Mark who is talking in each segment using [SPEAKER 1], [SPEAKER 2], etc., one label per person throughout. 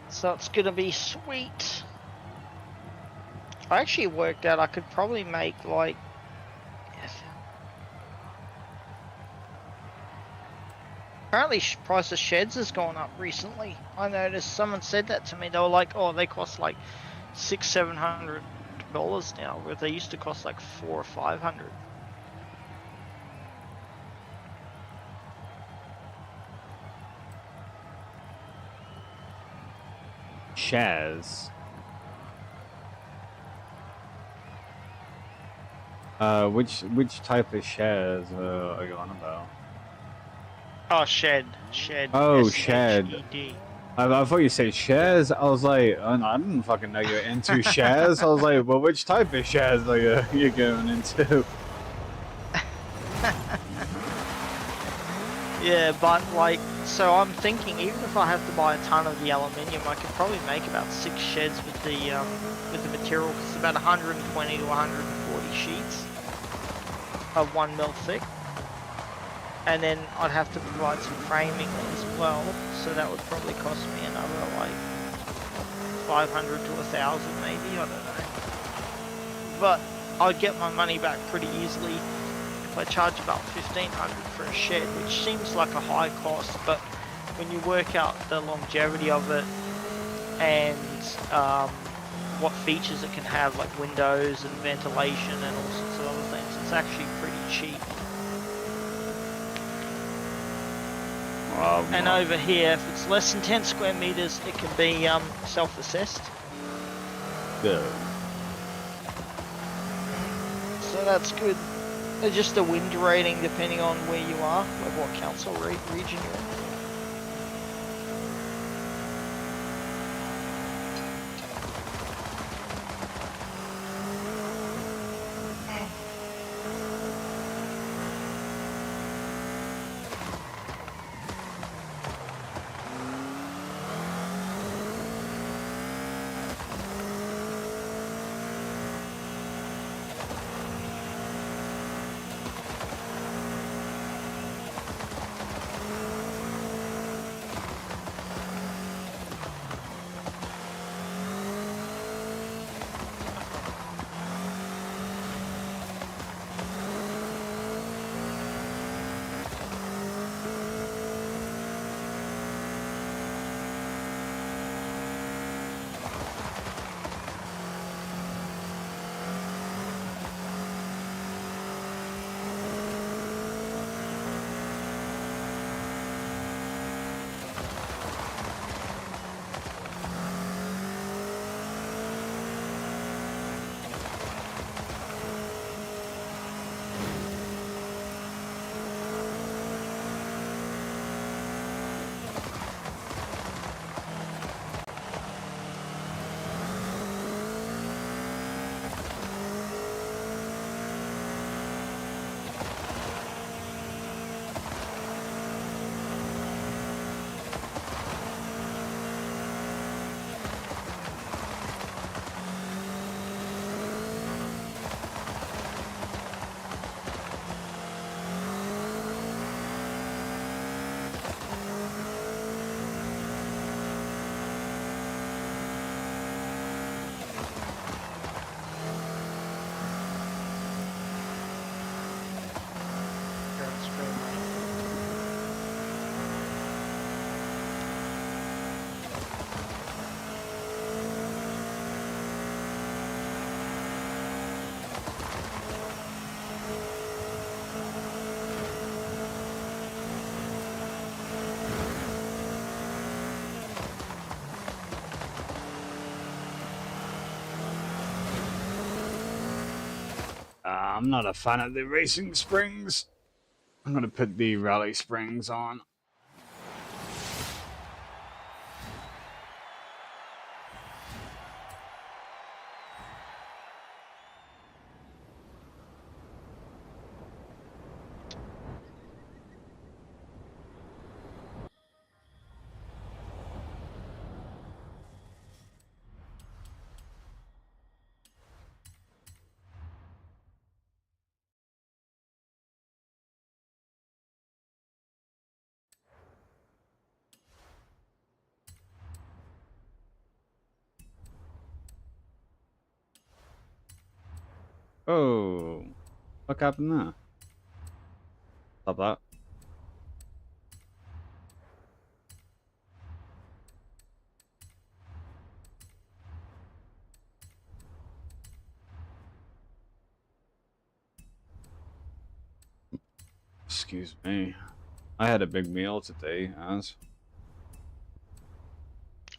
[SPEAKER 1] So it's gonna be sweet. I actually worked out I could probably make like... Apparently price of sheds has gone up recently. I noticed someone said that to me. They were like, oh, they cost like $600-700 now, where they used to cost like $400 or $500.
[SPEAKER 2] Shaz. Which type of Shaz are you on about?
[SPEAKER 1] Oh, shed.
[SPEAKER 2] Oh, shed.
[SPEAKER 1] SHED.
[SPEAKER 2] I thought you said Shaz. I was like, oh, no, I didn't fucking know you're into Shaz. I was like, well, which type of Shaz are you going into?
[SPEAKER 1] Yeah, but like, so I'm thinking even if I have to buy a ton of the aluminium, I could probably make about 6 sheds with the material. Cause it's about 120 to 140 sheets of 1 mil thick, and then I'd have to provide some framing as well. So that would probably cost me another like 500 to 1,000 maybe. I don't know, but I'd get my money back pretty easily. I charge about $1,500 for a shed, which seems like a high cost, but when you work out the longevity of it and what features it can have, like windows and ventilation and all sorts of other things, it's actually pretty cheap. And over here, if it's less than 10 square meters, it can be self-assessed.
[SPEAKER 2] Yeah.
[SPEAKER 1] So that's good. Just the wind rating depending on where you are, like what council region you're in.
[SPEAKER 2] I'm not a fan of the racing springs. I'm gonna put the rally springs on. Oh, what happened there? Stop that. Excuse me. I had a big meal today, as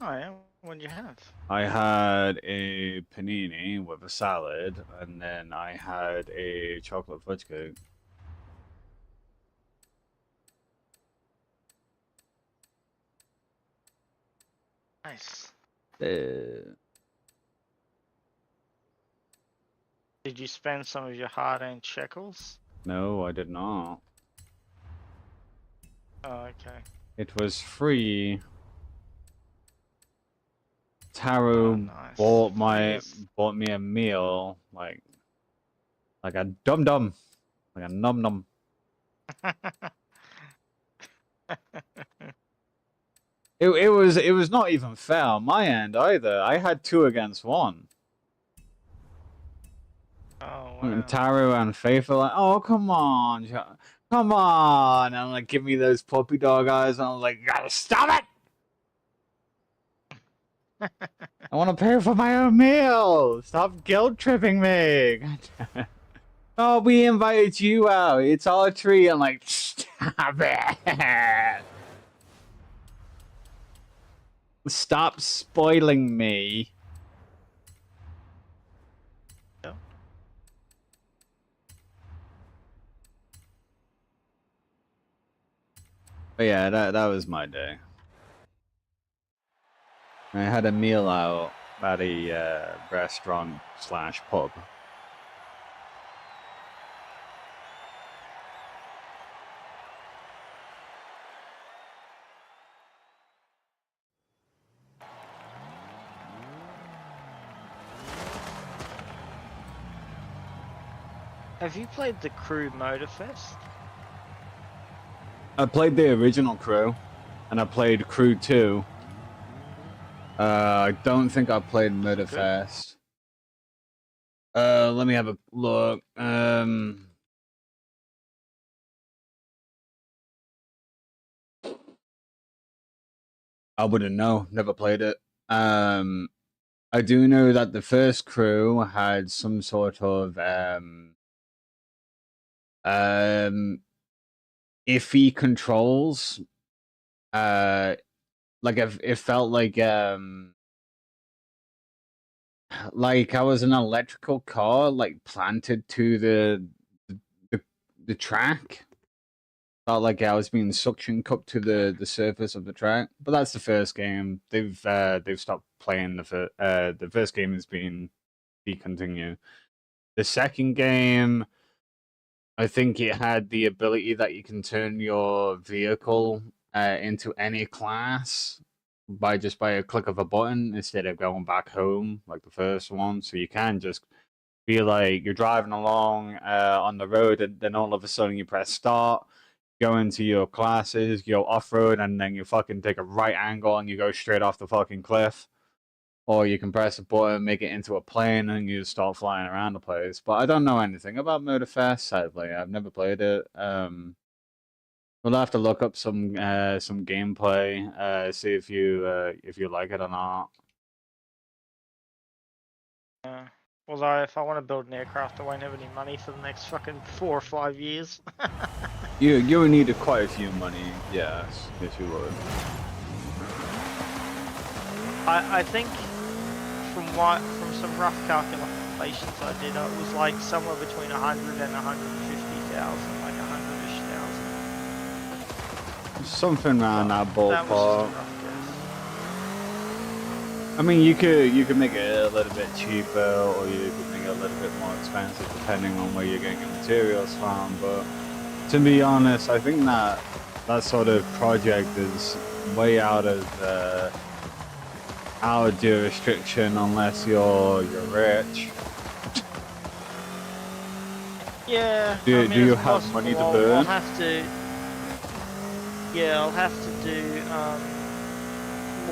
[SPEAKER 1] Oh yeah, what'd you have?
[SPEAKER 2] I had a panini with a salad, and then I had a chocolate fudge cake.
[SPEAKER 1] Nice. Did you spend some of your hard-earned shekels?
[SPEAKER 2] No, I did not.
[SPEAKER 1] Oh, okay.
[SPEAKER 2] It was free.
[SPEAKER 1] Oh,
[SPEAKER 2] Taro
[SPEAKER 1] nice. Yes.
[SPEAKER 2] bought me a meal like a dum dum, like a num num. It was not even fair on my end either. I had 2 against 1.
[SPEAKER 1] Oh,
[SPEAKER 2] And
[SPEAKER 1] wow.
[SPEAKER 2] Taro and Faith are like, oh come on, come on, and like give me those puppy dog eyes, and I was like, you gotta stop it! I want to pay for my own meal. Stop guilt tripping me. Oh, we invited you out. It's our treat. I'm like, stop it. Stop spoiling me.
[SPEAKER 1] Yep.
[SPEAKER 2] But yeah, that was my day. I had a meal out at a restaurant / pub.
[SPEAKER 1] Have you played the Crew Motorfest?
[SPEAKER 2] I played the original Crew, and I played Crew 2. I don't think I played Motorfest. Let me have a look. I wouldn't know. Never played it. I do know that the first Crew had some sort of iffy controls. Like it felt like I was an electrical car like planted to the track. Felt like I was being suction cupped to the surface of the track. But that's the first game. They've stopped playing the first game has been decontinued. The second game, I think it had the ability that you can turn your vehicle into any class by a click of a button instead of going back home like the first one. So you can just be like you're driving along on the road, and then all of a sudden you press start, go into your classes, go off road, and then you fucking take a right angle and you go straight off the fucking cliff. Or you can press a button, make it into a plane, and you start flying around the place. But I don't know anything about Motorfest, sadly. I've never played it. We'll have to look up some gameplay, see if you like it or not.
[SPEAKER 1] Although if I want to build an aircraft, I won't have any money for the next fucking 4 or 5 years.
[SPEAKER 2] You would need quite a few money, yes you would.
[SPEAKER 1] I think from some rough calculations I did, it was like somewhere between 100 and 150,000, like 100-ish thousand.
[SPEAKER 2] Something around that ballpark.
[SPEAKER 1] That was just a rough guess.
[SPEAKER 2] I mean, you could make it a little bit cheaper, or you could make it a little bit more expensive, depending on where you're getting your materials from. But to be honest, I think that sort of project is way out of jurisdiction unless you're rich.
[SPEAKER 1] Yeah.
[SPEAKER 2] Do
[SPEAKER 1] I mean,
[SPEAKER 2] you
[SPEAKER 1] it's
[SPEAKER 2] have
[SPEAKER 1] possible.
[SPEAKER 2] money to burn?
[SPEAKER 1] I'll have to. Yeah, I'll have to do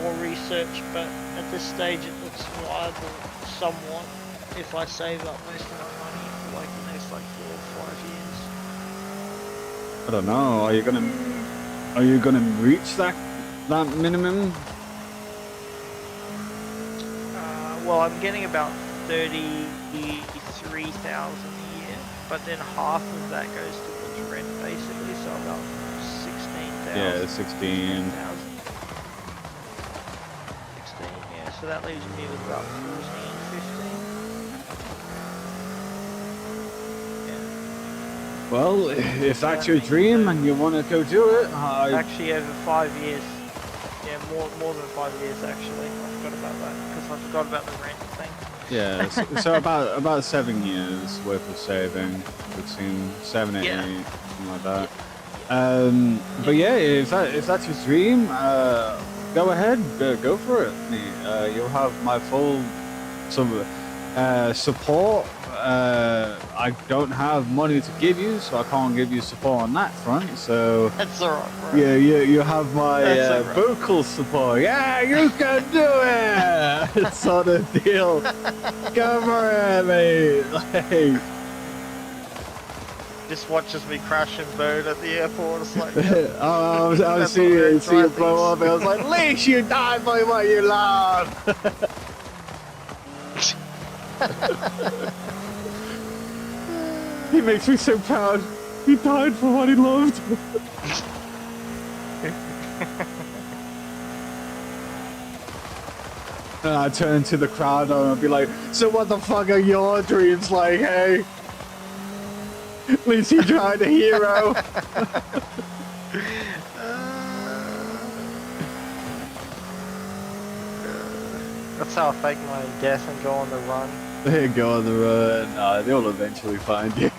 [SPEAKER 1] more research, but at this stage it looks viable somewhat if I save up most of my money like 4 or 5 years.
[SPEAKER 2] I don't know. Are you gonna reach that minimum?
[SPEAKER 1] Well, I'm getting about 33,000 a year, but then half of that goes towards rent, basically. So about 16,000.
[SPEAKER 2] Yeah, 16.
[SPEAKER 1] 16, yeah. So that leaves me with about 14, 15. Yeah.
[SPEAKER 2] Well, if that's your dream and you want to go do it,
[SPEAKER 1] actually over 5 years. Yeah, more than 5 years actually. I forgot about that because I forgot about the rent thing.
[SPEAKER 2] Yeah, so about 7 years worth of saving, between 7 and 8, something like that. But yeah, if that's your dream, go ahead, go for it. You'll have my full support. I don't have money to give you, so I can't give you support on that front. So
[SPEAKER 1] that's alright, bro.
[SPEAKER 2] Yeah, you have my vocal support. Yeah, you can do it. Sort of deal. Go for it, mate. Like,
[SPEAKER 1] just watches me crash and burn at the airport. It's like,
[SPEAKER 2] I was seeing you blow up. I was like, at least you died by what you love. He makes me so proud. He died for what he loved. And I turn to the crowd and I'll be like, so what the fuck are your dreams like, hey? At least you tried a hero.
[SPEAKER 1] That's how I fake my own death and go on the run.
[SPEAKER 2] They go on the run. They'll eventually find you.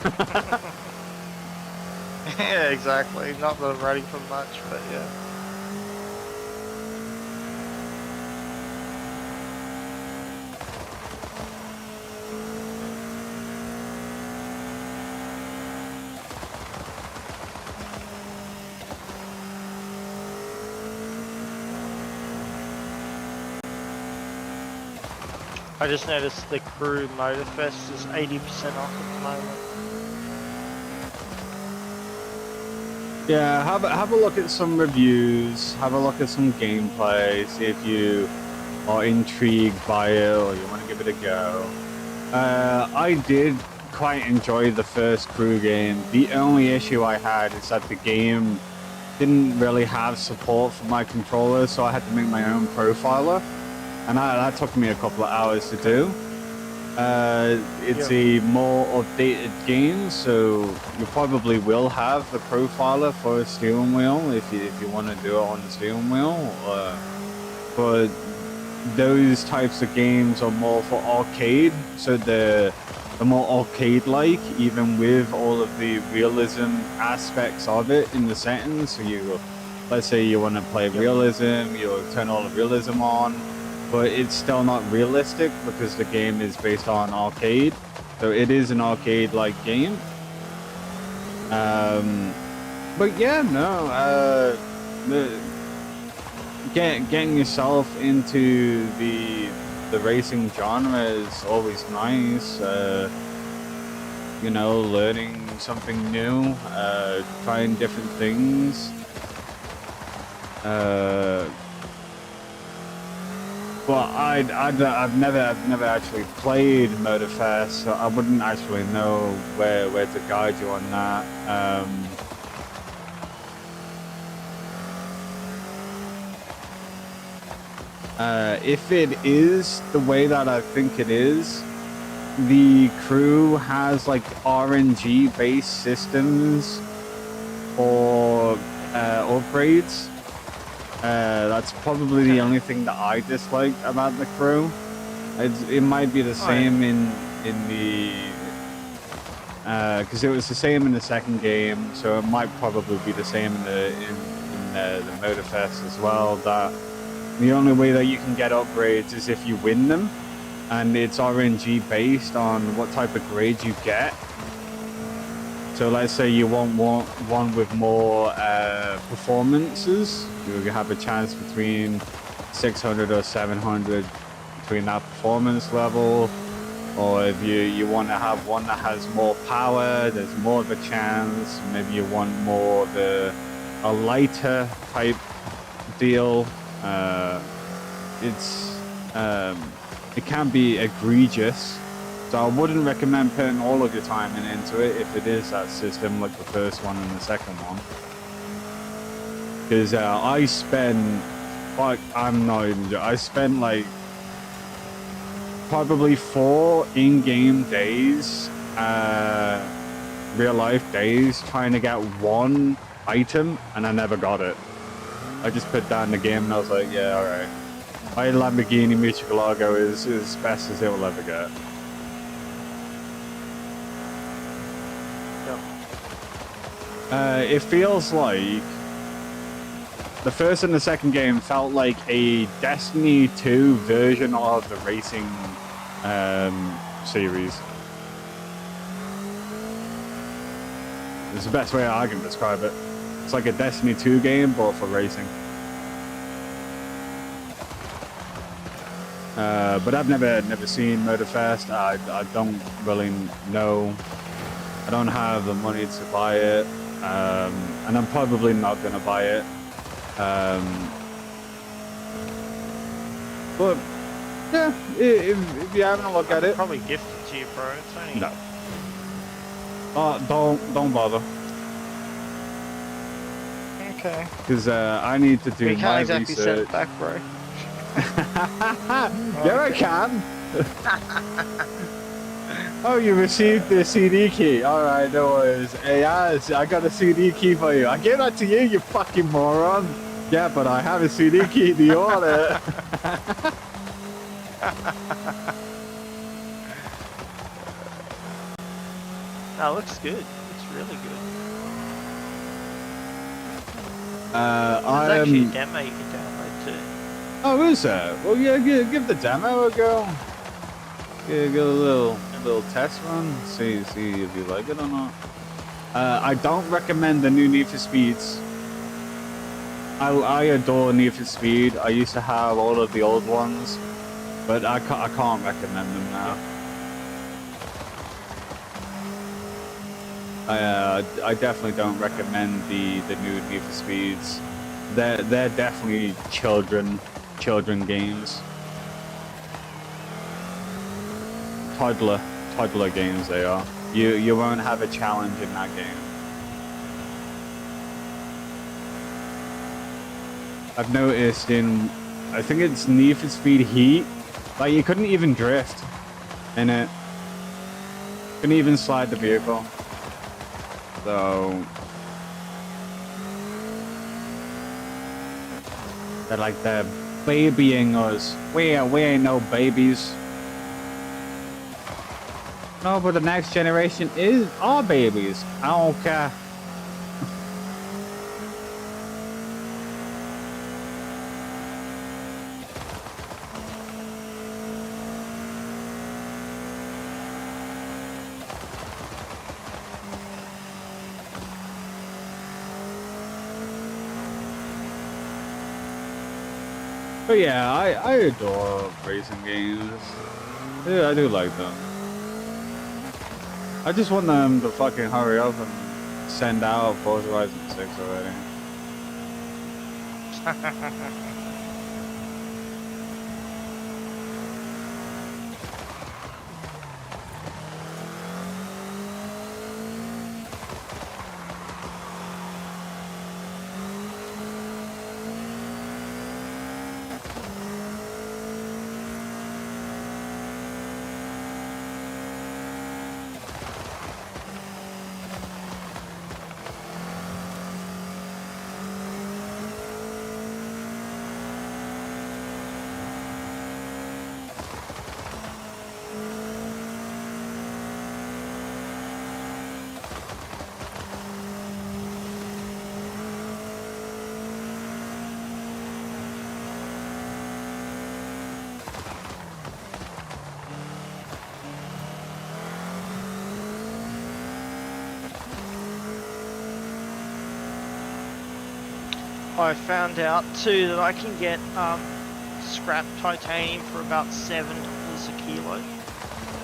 [SPEAKER 1] Yeah, exactly. Not that I'm running for much, but yeah. I just noticed the Crew Motorfest is 80% off at the moment.
[SPEAKER 2] Yeah, have a look at some reviews, have a look at some gameplay, see if you are intrigued by it or you want to give it a go. I did quite enjoy the first Crew game. The only issue I had is that the game didn't really have support for my controller, so I had to make my own profiler. And that took me a couple of hours to do. It's a more updated game, so you probably will have the profiler for a steering wheel if you want to do it on the steering wheel. But those types of games are more for arcade, so they're more arcade-like, even with all of the realism aspects of it in the settings. So let's say you want to play realism, you'll turn all the realism on. But it's still not realistic because the game is based on arcade. So it is an arcade-like game. But yeah, no. Getting yourself into the racing genre is always nice. You know, learning something new, trying different things. Well, I've never actually played Motorfest, so I wouldn't actually know where to guide you on that. If it is the way that I think it is, the Crew has like RNG-based systems for upgrades. That's probably the only thing that I dislike about the Crew. It might be the same in the because it was the same in the second game, so it might probably be the same in the Motorfest as well. That the only way that you can get upgrades is if you win them, and it's RNG based on what type of grade you get. So let's say you want one with more performances, you have a chance between 600 or 700 between that performance level. Or if you want to have one that has more power, there's more of a chance. Maybe you want more a lighter type deal. It's it can be egregious. So I wouldn't recommend putting all of your time into it if it is that system like the first one and the second one. Because I spend, like, I'm not even joking, I spent like probably 4 in-game days, real life days, trying to get one item, and I never got it. I just put that in the game and I was like, yeah, alright. My Lamborghini Murcielago is as best as it will ever get. It feels like the first and the second game felt like a Destiny 2 version of the racing series. It's the best way I can describe it. It's like a Destiny 2 game, but for racing. But I've never seen Motorfest. I don't really know. I don't have the money to buy it, and I'm probably not gonna buy it. But yeah, if you're having a look at it,
[SPEAKER 1] probably gift it to you, bro. It's only...
[SPEAKER 2] No. Don't bother.
[SPEAKER 1] Okay.
[SPEAKER 2] Because I need to do
[SPEAKER 1] we
[SPEAKER 2] my
[SPEAKER 1] can't exactly
[SPEAKER 2] research.
[SPEAKER 1] send it back, bro.
[SPEAKER 2] Yeah, I can. Oh, you received the CD key. All right, no worries. Hey, yes, I got a CD key for you. I gave that to you, you fucking moron. Yeah, but I have a CD key. Do you want it?
[SPEAKER 1] That looks good. Looks really good. There's actually a demo you can download too.
[SPEAKER 2] Oh, is there? Well, yeah, give the demo a go. Give a little test run. See if you like it or not. I don't recommend the new Need for Speeds. I adore Need for Speed. I used to have all of the old ones, but I can't recommend them now. I definitely don't recommend the new Need for Speeds. They're definitely children games. Toddler games they are. You won't have a challenge in that game. I've noticed I think it's Need for Speed Heat, like you couldn't even drift in it. Couldn't even slide the vehicle. So they're babying us. We ain't no babies. No, but the next generation is our babies. I don't care. But yeah, I adore racing games. Yeah, I do like them. I just want them to fucking hurry up and send out Forza Horizon 6 already.
[SPEAKER 1] I found out too that I can get scrap titanium for about $7 a kilo,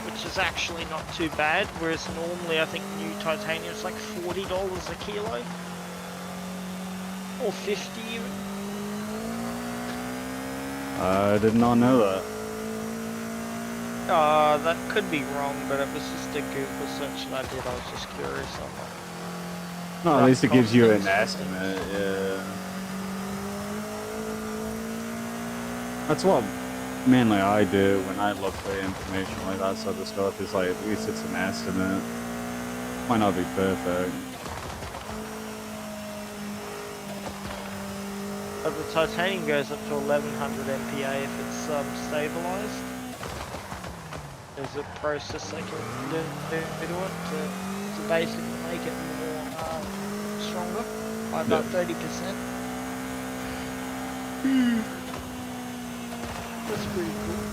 [SPEAKER 1] which is actually not too bad. Whereas normally, I think new titanium is like $40 a kilo, or 50 even.
[SPEAKER 2] I did not know that.
[SPEAKER 1] That could be wrong, but it was just a Google search that I did. I was just curious on that.
[SPEAKER 2] No, at least it gives you an
[SPEAKER 1] Costings for things.
[SPEAKER 2] estimate. Yeah. That's what mainly I do when I look for information like that sort of stuff. Is like at least it's an estimate. Might not be perfect.
[SPEAKER 1] But the titanium goes up to 1100 MPa if it's stabilized. There's a process they can do to it to basically make it more stronger by about 30%. That's pretty cool.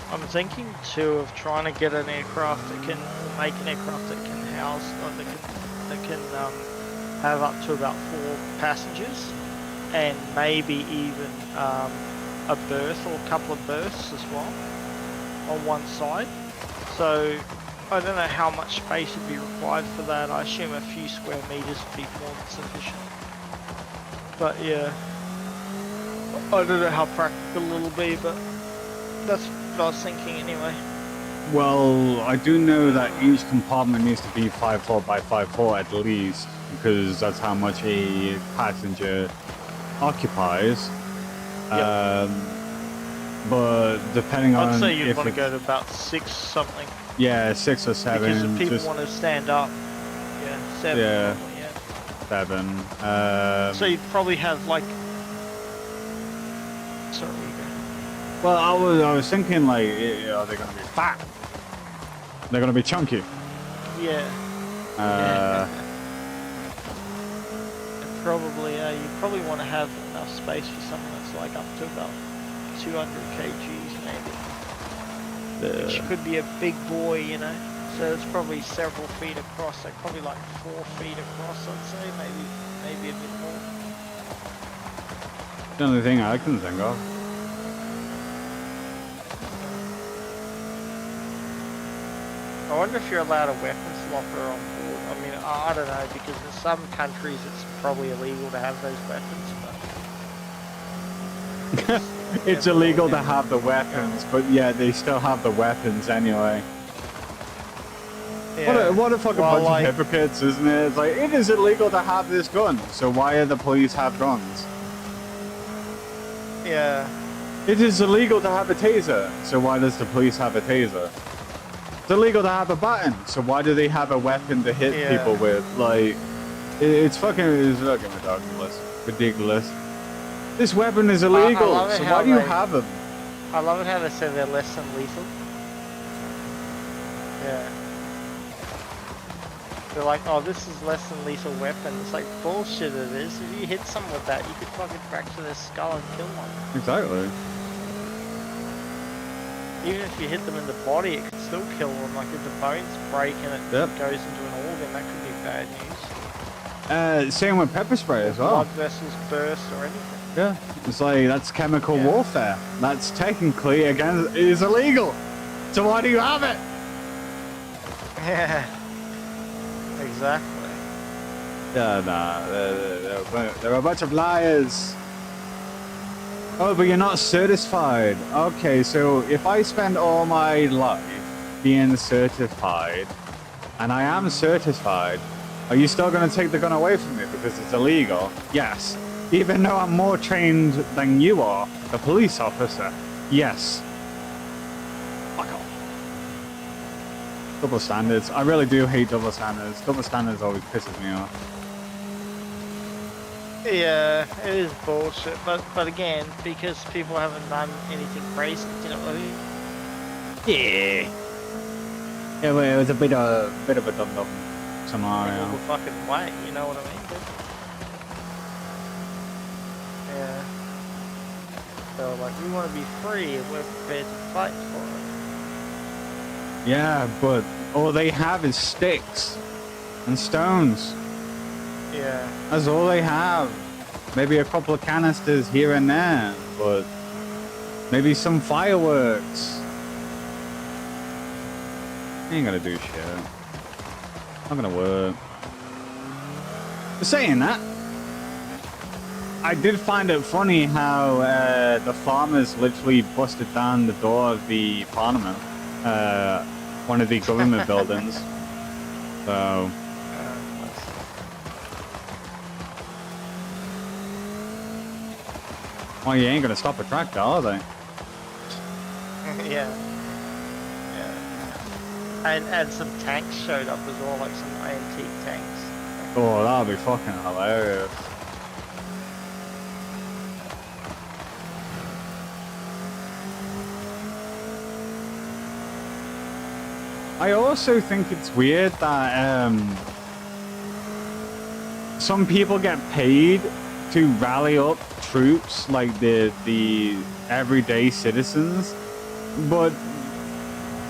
[SPEAKER 1] I'm thinking too of trying to get an aircraft that can, or make an aircraft that can house, or that can have up to about 4 passengers, and maybe even a berth or a couple of berths as well on one side. So I don't know how much space would be required for that. I assume a few square meters would be more than sufficient. But yeah, I don't know how practical it'll be, but that's what I was thinking anyway.
[SPEAKER 2] Well, I do know that each compartment needs to be 5'4" by 5'4" at least, because that's how much a passenger occupies.
[SPEAKER 1] Yep.
[SPEAKER 2] But depending on,
[SPEAKER 1] I'd say you'd want to go to about 6 something.
[SPEAKER 2] Yeah, 6 or 7.
[SPEAKER 1] Because if people
[SPEAKER 2] just,
[SPEAKER 1] want to stand up, yeah, 7.
[SPEAKER 2] Yeah.
[SPEAKER 1] Probably, yeah.
[SPEAKER 2] 7.
[SPEAKER 1] So you'd probably have like. Sorry.
[SPEAKER 2] Well, I was thinking like, are they gonna be fat? They're gonna be chunky.
[SPEAKER 1] Yeah.
[SPEAKER 2] Yeah.
[SPEAKER 1] Probably, you probably want to have enough space for something that's like up to about 200 kgs maybe. Which could be a big boy, you know. So it's probably several feet across, like probably like 4 feet across, I'd say, maybe a bit more.
[SPEAKER 2] The only thing I can think of.
[SPEAKER 1] I wonder if you're allowed a weapons locker on board. I mean, I don't know, because in some countries it's probably illegal to have those weapons, but...
[SPEAKER 2] It's illegal to have the weapons, but yeah, they still have the weapons anyway.
[SPEAKER 1] Yeah.
[SPEAKER 2] What a fucking bunch of hypocrites, isn't it? It's like, it is illegal to have this gun, so why are the police have guns?
[SPEAKER 1] Yeah.
[SPEAKER 2] It is illegal to have a taser, so why does the police have a taser? It's illegal to have a baton, so why do they have a weapon to hit people with? Like, it's fucking ridiculous. Ridiculous. This weapon is illegal, so why do you have them?
[SPEAKER 1] I love it how they say they're less than lethal. Yeah. They're like, oh, this is less than lethal weapon. It's like, bullshit it is. If you hit someone with that, you could fucking fracture their skull and kill one.
[SPEAKER 2] Exactly.
[SPEAKER 1] Even if you hit them in the body, it could still kill them. Like, if the bones break and it goes into an organ, that could be bad news.
[SPEAKER 2] Same with pepper spray as well.
[SPEAKER 1] Blood vessels burst or anything.
[SPEAKER 2] Yeah, it's like, that's chemical warfare. That's technically, again, is illegal. So why do you have it?
[SPEAKER 1] Yeah. Exactly.
[SPEAKER 2] Yeah, nah, they're a bunch of liars. Oh, but you're not certified. Okay, so if I spend all my life being certified, and I am certified, are you still going to take the gun away from me because it's illegal? Yes. Even though I'm more trained than you are, the police officer. Yes. Fuck off. Double standards. I really do hate double standards. Double standards always pisses me off.
[SPEAKER 1] Yeah, it is bullshit. But again, because people haven't done anything crazy, you know what I mean?
[SPEAKER 2] Yeah. Yeah, well, it was a bit of a dum-dum scenario.
[SPEAKER 1] People fucking wait, you know what I mean? Yeah. So like, we want to be free and we're prepared to fight for it.
[SPEAKER 2] Yeah, but all they have is sticks and stones.
[SPEAKER 1] Yeah.
[SPEAKER 2] That's all they have. Maybe a couple of canisters here and there, but maybe some fireworks. Ain't gonna do shit. Not gonna work. But saying that, I did find it funny how the farmers literally busted down the door of the parliament, one of the government buildings. So. Well, you ain't gonna stop a tractor, are they?
[SPEAKER 1] Yeah. Yeah. And some tanks showed up as well, like some antique tanks.
[SPEAKER 2] Oh, that'll be fucking hilarious. I also think it's weird that some people get paid to rally up troops, like the everyday citizens, but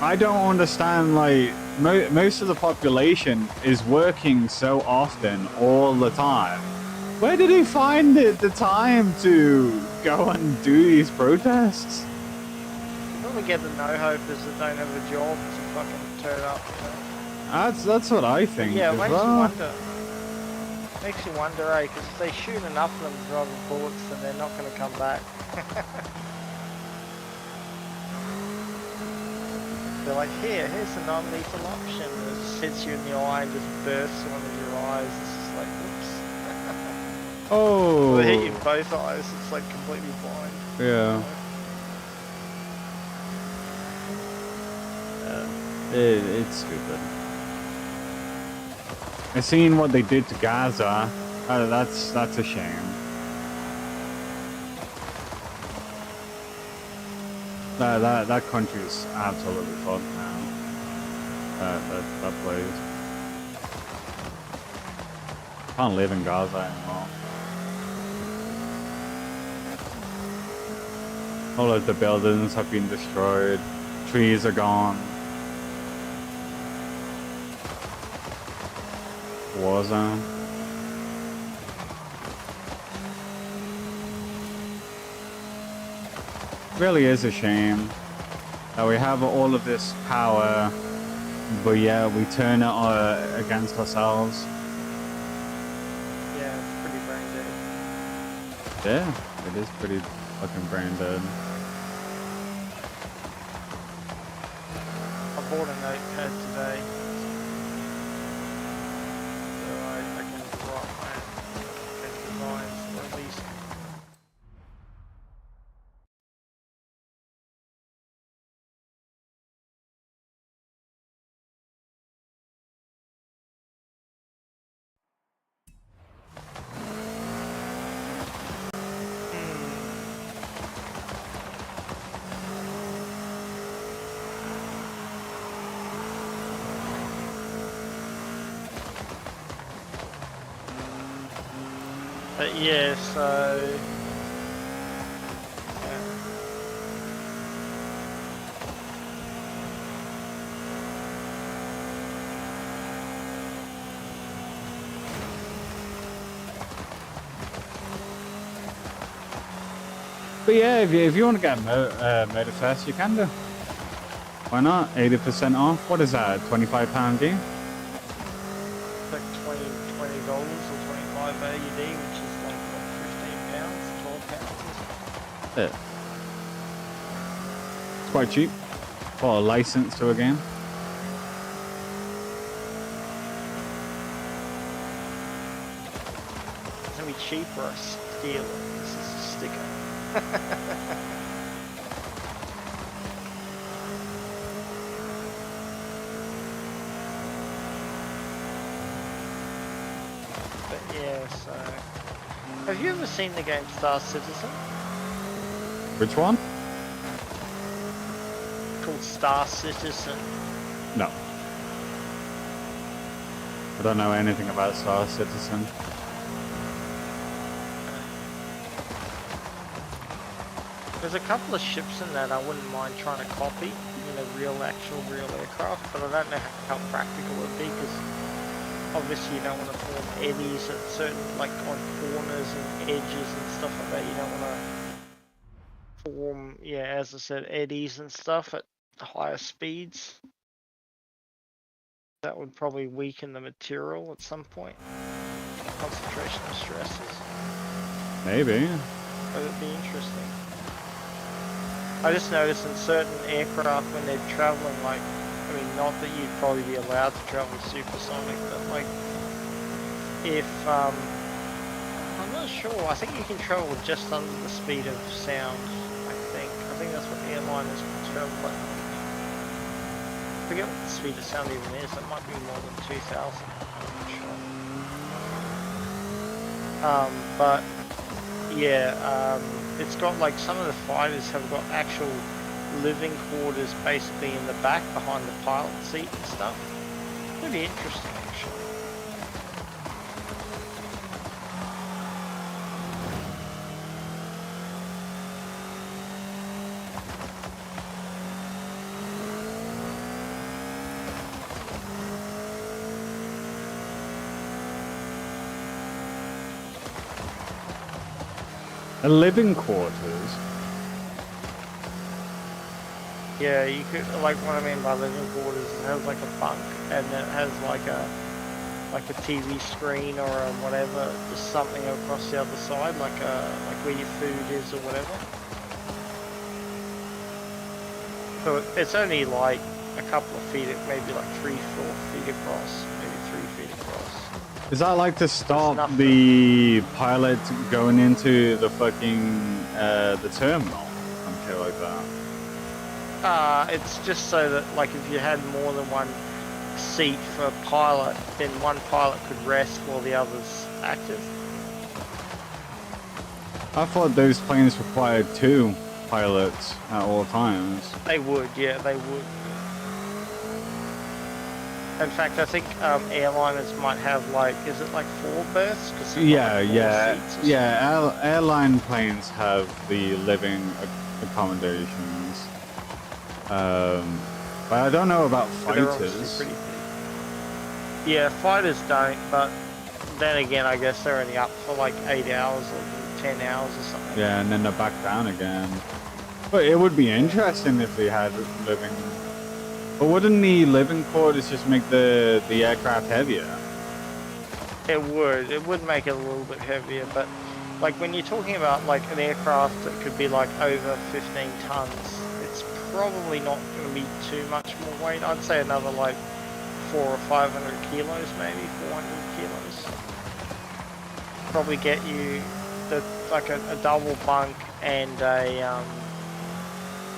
[SPEAKER 2] I don't understand, like, most of the population is working so often all the time. Where did he find the time to go and do these protests?
[SPEAKER 1] You probably get the no-hopers that don't have a job to fucking turn up, you know?
[SPEAKER 2] That's what I think.
[SPEAKER 1] Yeah, it makes you
[SPEAKER 2] well.
[SPEAKER 1] wonder. Makes you wonder, eh? Because if they shoot enough of them with rubber bullets, then they're not going to come back. They're like, here's a non-lethal option. It just hits you in the eye and just bursts one of your eyes. It's just like, oops.
[SPEAKER 2] Oh.
[SPEAKER 1] They hit you in both eyes. It's like completely blind.
[SPEAKER 2] Yeah. It's stupid. I seen what they did to Gaza. That's a shame. That country's absolutely fucked now. That place. Can't live in Gaza anymore. All of the buildings have been destroyed. Trees are gone. War zone. Really is a shame that we have all of this power, but yeah, we turn it against ourselves.
[SPEAKER 1] Yeah, it's pretty brain dead.
[SPEAKER 2] Yeah, it is pretty fucking brain dead.
[SPEAKER 1] I bought a notepad today, so I can write my own designs, or at least. But yeah, so yeah.
[SPEAKER 2] But yeah, if you want to get Motor Fest, you can do. Why not? 80% off. What is that? £25 game?
[SPEAKER 1] Like $20 or 25 AUD, which is like what, £15, £12 or something.
[SPEAKER 2] Yeah. It's quite cheap for a license to a game.
[SPEAKER 1] It's gonna be cheaper or steal it. This is a sticker. But yeah, so have you ever seen the game Star Citizen?
[SPEAKER 2] Which one?
[SPEAKER 1] Called Star Citizen.
[SPEAKER 2] No. I don't know anything about Star Citizen.
[SPEAKER 1] There's a couple of ships in that I wouldn't mind trying to copy, you know, real aircraft, but I don't know how practical it would be because obviously you don't want to form eddies at certain, like on corners and edges and stuff like that. You don't want to form, yeah, as I said, eddies and stuff at higher speeds. That would probably weaken the material at some point. Concentration of stresses.
[SPEAKER 2] Maybe.
[SPEAKER 1] But it'd be interesting. I just noticed in certain aircraft when they're traveling, like, I mean, not that you'd probably be allowed to travel supersonic, but like, if, I'm not sure, I think you can travel just under the speed of sound, I think that's what airliners can travel, but I forget what the speed of sound even is, it might be more than 2,000, I'm not sure. But, yeah, it's got like some of the fighters have got actual living quarters basically in the back behind the pilot seat and stuff. Pretty interesting actually.
[SPEAKER 2] A living quarters?
[SPEAKER 1] Yeah, you could, like what I mean by living quarters, it has like a bunk and it has like a TV screen or a whatever, just something across the other side, like where your food is or whatever. So it's only like a couple of feet, maybe like 3-4 feet across, maybe 3 feet across.
[SPEAKER 2] Is that like to stop the pilot going into the fucking the terminal? Some shit like that.
[SPEAKER 1] It's just so that like if you had more than one seat for a pilot, then one pilot could rest while the other's active.
[SPEAKER 2] I thought those planes required 2 pilots at all times.
[SPEAKER 1] They would, yeah, they would. In fact, I think airliners might have like, is it like 4 berths?
[SPEAKER 2] Yeah. Airline planes have the living accommodations. But I don't know about
[SPEAKER 1] But they're obviously
[SPEAKER 2] fighters.
[SPEAKER 1] pretty big. Yeah, fighters don't, but then again, I guess they're only up for like 8 hours or 10 hours or something.
[SPEAKER 2] Yeah, and then they're back down again. But it would be interesting if they had living. But wouldn't the living quarters just make the aircraft heavier?
[SPEAKER 1] It would make it a little bit heavier, but like when you're talking about like an aircraft that could be like over 15 tons, it's probably not going to be too much more weight. I'd say another like 400 or 500 kilos, maybe 400 kilos. Probably get you like a double bunk and a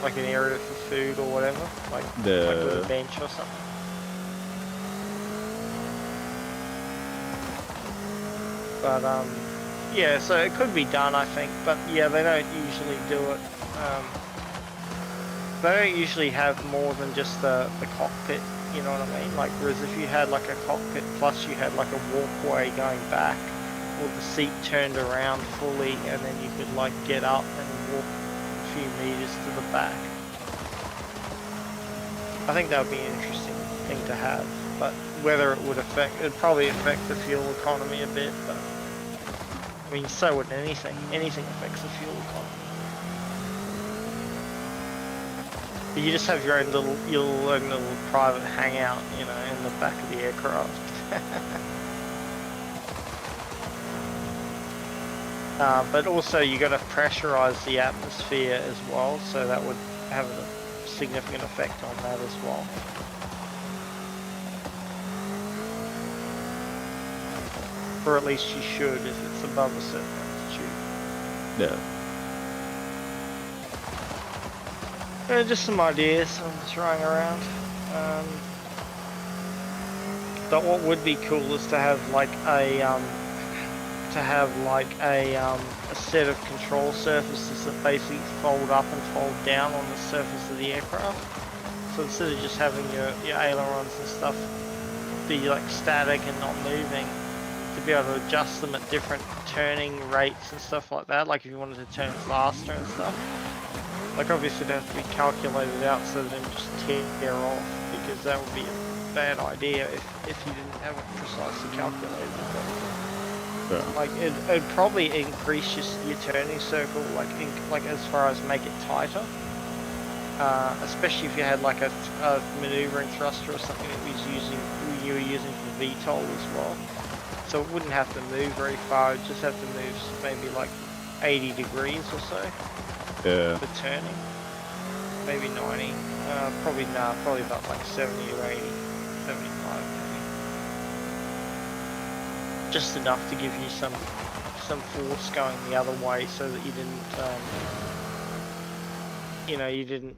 [SPEAKER 1] like an area for food or whatever, like with a bench or something. But yeah, so it could be done, I think. But yeah, they don't usually do it. They don't usually have more than just the cockpit. You know what I mean? Like, whereas if you had like a cockpit plus you had like a walkway going back, or the seat turned around fully, and then you could like get up and walk a few meters to the back. I think that would be an interesting thing to have. But whether it would it'd probably affect the fuel economy a bit, but I mean, so would anything. Anything affects the fuel economy. But you just have your own little private hangout, you know, in the back of the aircraft. But also you got to pressurize the atmosphere as well, so that would have a significant effect on that as well. Or at least you should if it's above a certain altitude. Yeah. Just some ideas I'm throwing around. But what would be cool is to have like a set of control surfaces that basically fold up and fold down on the surface of the aircraft. So instead of just having your ailerons and stuff be like static and not moving, to be able to adjust them at different turning rates and stuff like that, like if you wanted to turn faster and stuff. Like obviously it'd have to be calculated out so that it would just tear off, because that would be a bad idea if you didn't have it precisely calculated. But, like it'd probably increase your turning circle, like as far as make it tighter. Especially if you had like a maneuvering thruster or something that you were using for VTOL as well. So it wouldn't have to move very far, it'd just have to move maybe like 80 degrees or so.
[SPEAKER 2] Yeah.
[SPEAKER 1] For turning. Maybe 90. Probably about like 70 or 80. 75 maybe. Just enough to give you some force going the other way so that you didn't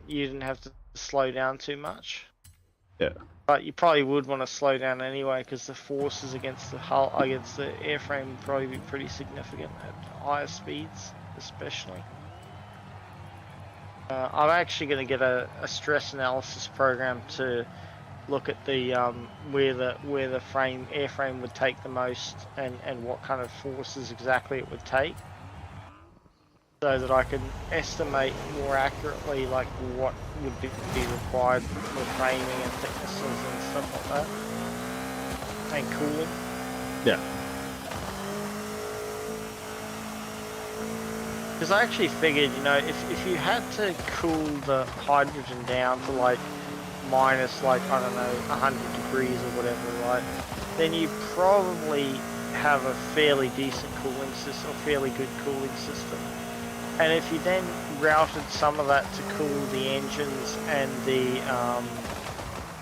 [SPEAKER 1] you didn't have to slow down too much.
[SPEAKER 2] Yeah.
[SPEAKER 1] But you probably would want to slow down anyway, because the forces against the hull, against the airframe would probably be pretty significant at higher speeds, especially. I'm actually going to get a stress analysis program to look at the where the airframe would take the most and what kind of forces exactly it would take, so that I can estimate more accurately like what would be required for framing and thicknesses and stuff like that, and cooling.
[SPEAKER 2] Yeah.
[SPEAKER 1] Because I actually figured, you know, if you had to cool the hydrogen down to like minus like, I don't know, 100 degrees or whatever, right, then you probably have a fairly decent cooling system, a fairly good cooling system. And if you then routed some of that to cool the engines and the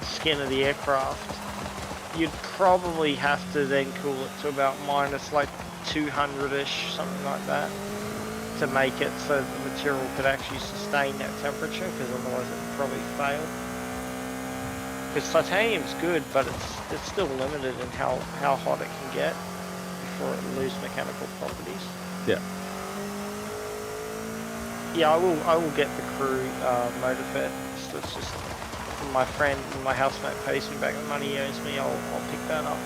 [SPEAKER 1] skin of the aircraft, you'd probably have to then cool it to about minus like 200-ish, something like that, to make it so the material could actually sustain that temperature, because otherwise it would probably fail. Because titanium's good, but it's still limited in how hot it can get before it loses mechanical properties.
[SPEAKER 2] Yeah.
[SPEAKER 1] Yeah, I will get the crew motor fit. So it's just my friend, my housemate pays me back the money he owes me. I'll pick that up.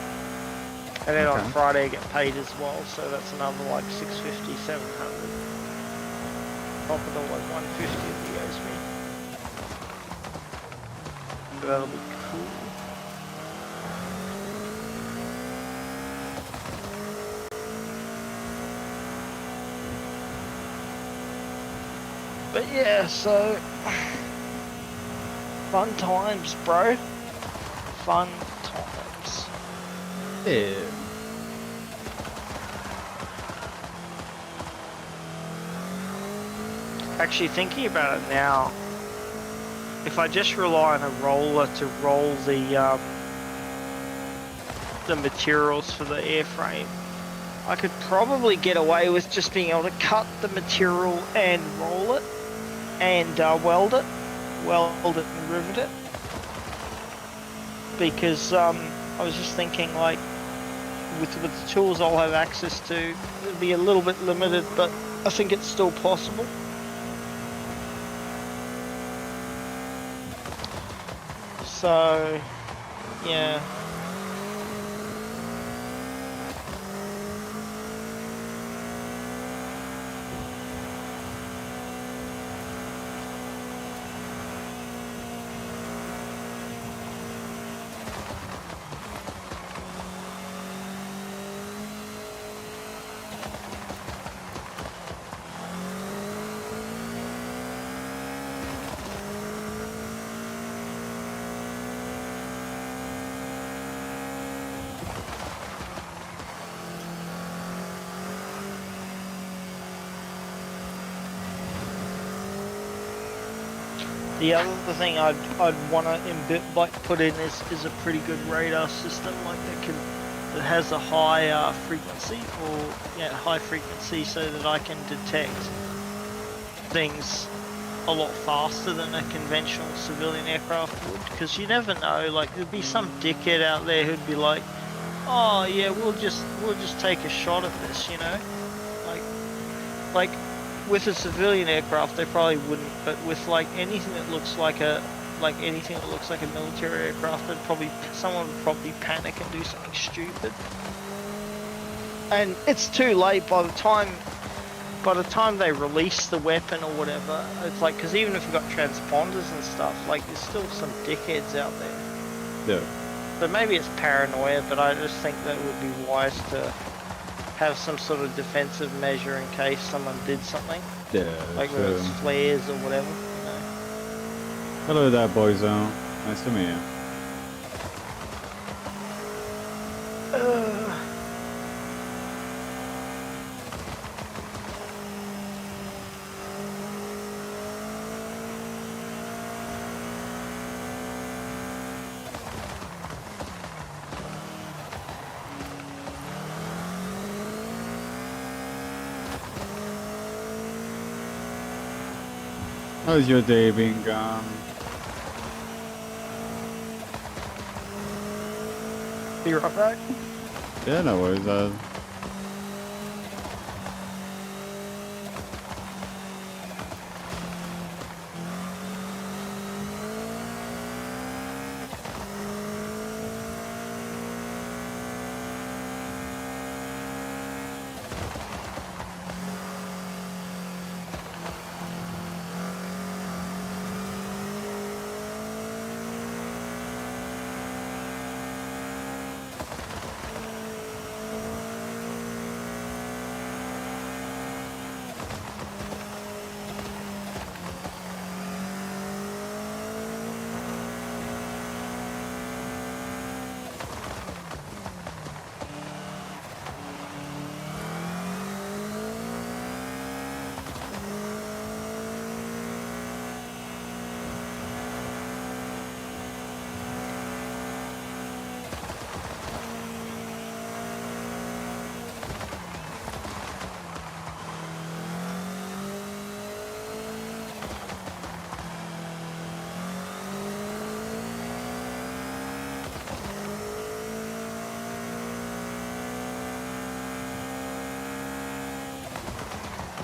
[SPEAKER 1] And then on Friday I get paid as well, so that's another like 650, 700. Top of the like 150 at the that'll be cool. But yeah, so fun times, bro. Fun times.
[SPEAKER 2] Yeah.
[SPEAKER 1] Actually, thinking about it now, if I just rely on a roller to roll the materials for the airframe, I could probably get away with just being able to cut the material and roll it and weld it and rivet it. Because I was just thinking, like, with the tools I'll have access to, it'll be a little bit limited, but I think it's still possible. So, yeah. The other thing I'd want to put in is a pretty good radar system, like that has a high frequency, high frequency, so that I can detect things a lot faster than a conventional civilian aircraft would. Because you never know, like there'd be some dickhead out there who'd be like, "Oh yeah, we'll just take a shot at this," you know, like. With a civilian aircraft, they probably wouldn't, but with like anything that looks like a military aircraft, someone would probably panic and do something stupid. And it's too late by the time they release the weapon or whatever. It's like, because even if you've got transponders and stuff, like there's still some dickheads out there.
[SPEAKER 2] Yeah.
[SPEAKER 1] So maybe it's paranoia, but I just think that it would be wise to have some sort of defensive measure in case someone did something.
[SPEAKER 2] Yeah.
[SPEAKER 1] Like whether it's flares or whatever, you know.
[SPEAKER 2] Hello there, boyzone. Nice to meet you. How's your day been gone?
[SPEAKER 1] Be right back.
[SPEAKER 2] Yeah, no worries.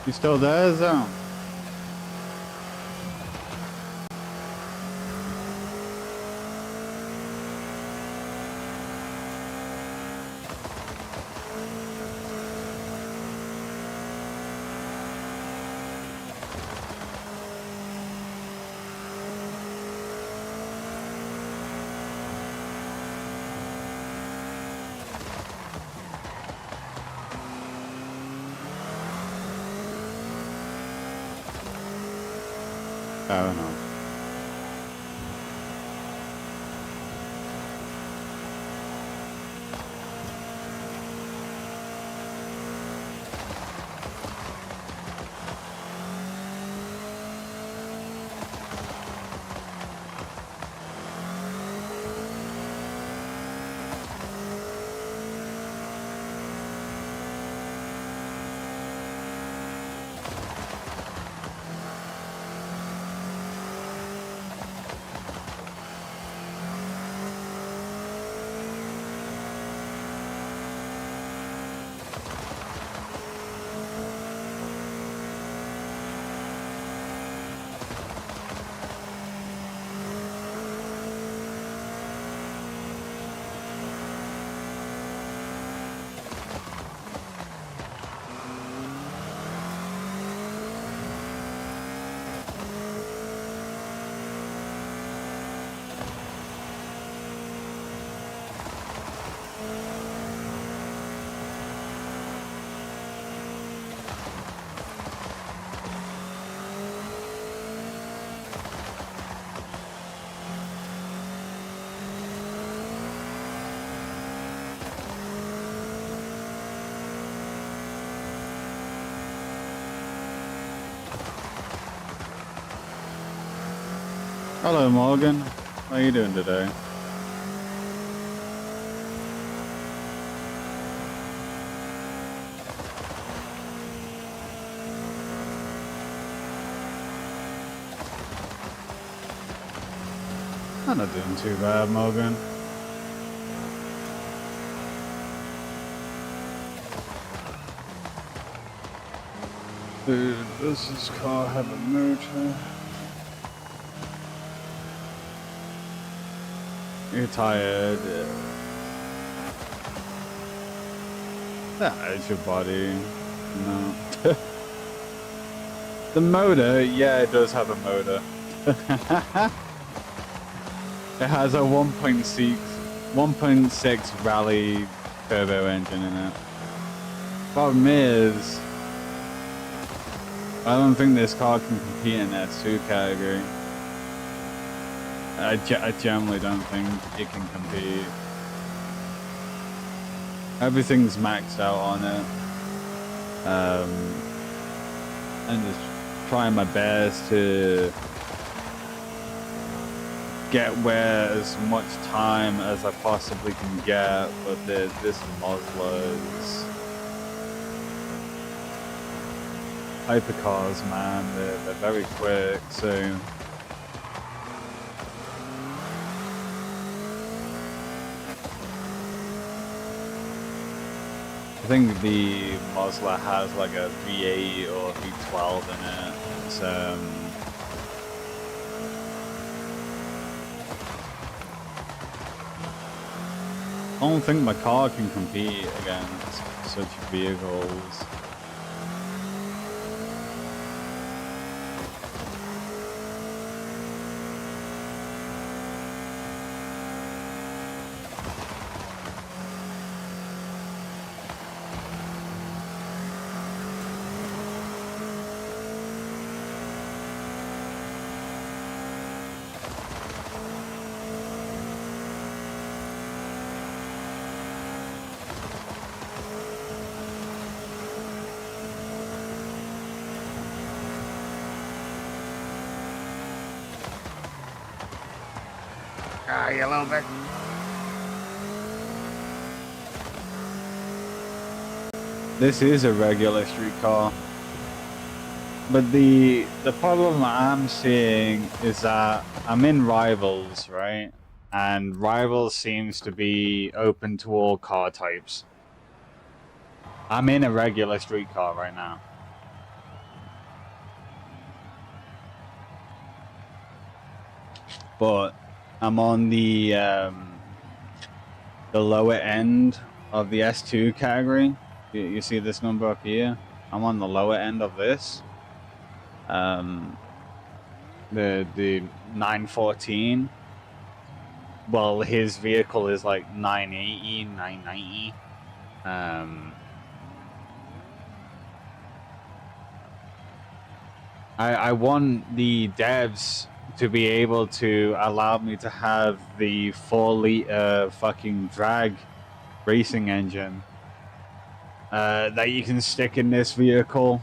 [SPEAKER 2] You still there, Zone? Fair enough. Hello, Morgan. How are you doing today? I'm not doing too bad, Morgan. Dude, does this car have a motor? You're tired. It's your body. No. The motor, yeah, it does have a motor. It has a 1.6 rally turbo engine in it. Problem is, I don't think this car can compete in S2 category. I generally don't think it can compete. Everything's maxed out on it. I'm just trying my best to get where as much time as I possibly can get, but this Mazda is hypercars, man. They're very quick, so. I think the Mazda has like a V8 or V12 in it. It's, I don't think my car can compete against such vehicles. A little bit. This is a regular street car, but the problem I'm seeing is that I'm in Rivals, right? And Rivals seems to be open to all car types. I'm in a regular street car right now. But I'm on the lower end of the S2 category. You see this number up here? I'm on the lower end of this. The 914. Well, his vehicle is like 980, 990. I want the devs to be able to allow me to have the 4-liter fucking drag racing engine that you can stick in this vehicle.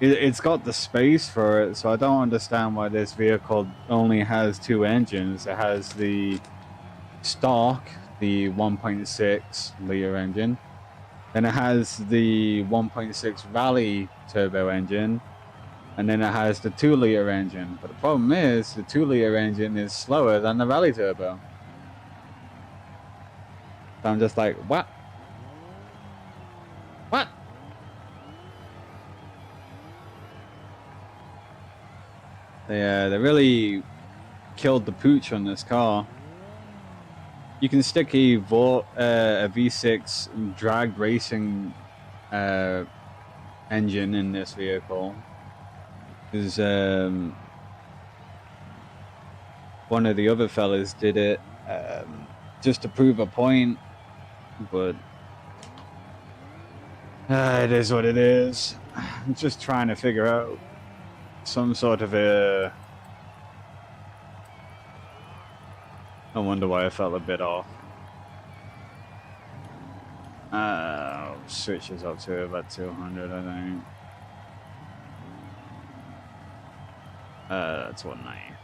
[SPEAKER 2] It's got the space for it, so I don't understand why this vehicle only has 2 engines. It has the stock, the 1.6 liter engine, then it has the 1.6 Rally turbo engine, and then it has the 2-liter engine. But the problem is, the 2-liter engine is slower than the Rally turbo. So I'm just like, what? What? They really killed the pooch on this car. You can stick a V6 drag racing engine in this vehicle. Because one of the other fellas did it just to prove a point, but it is what it is. I'm just trying to figure out some sort of a... I wonder why I felt a bit off. Switches up to about 200, I think. That's 190.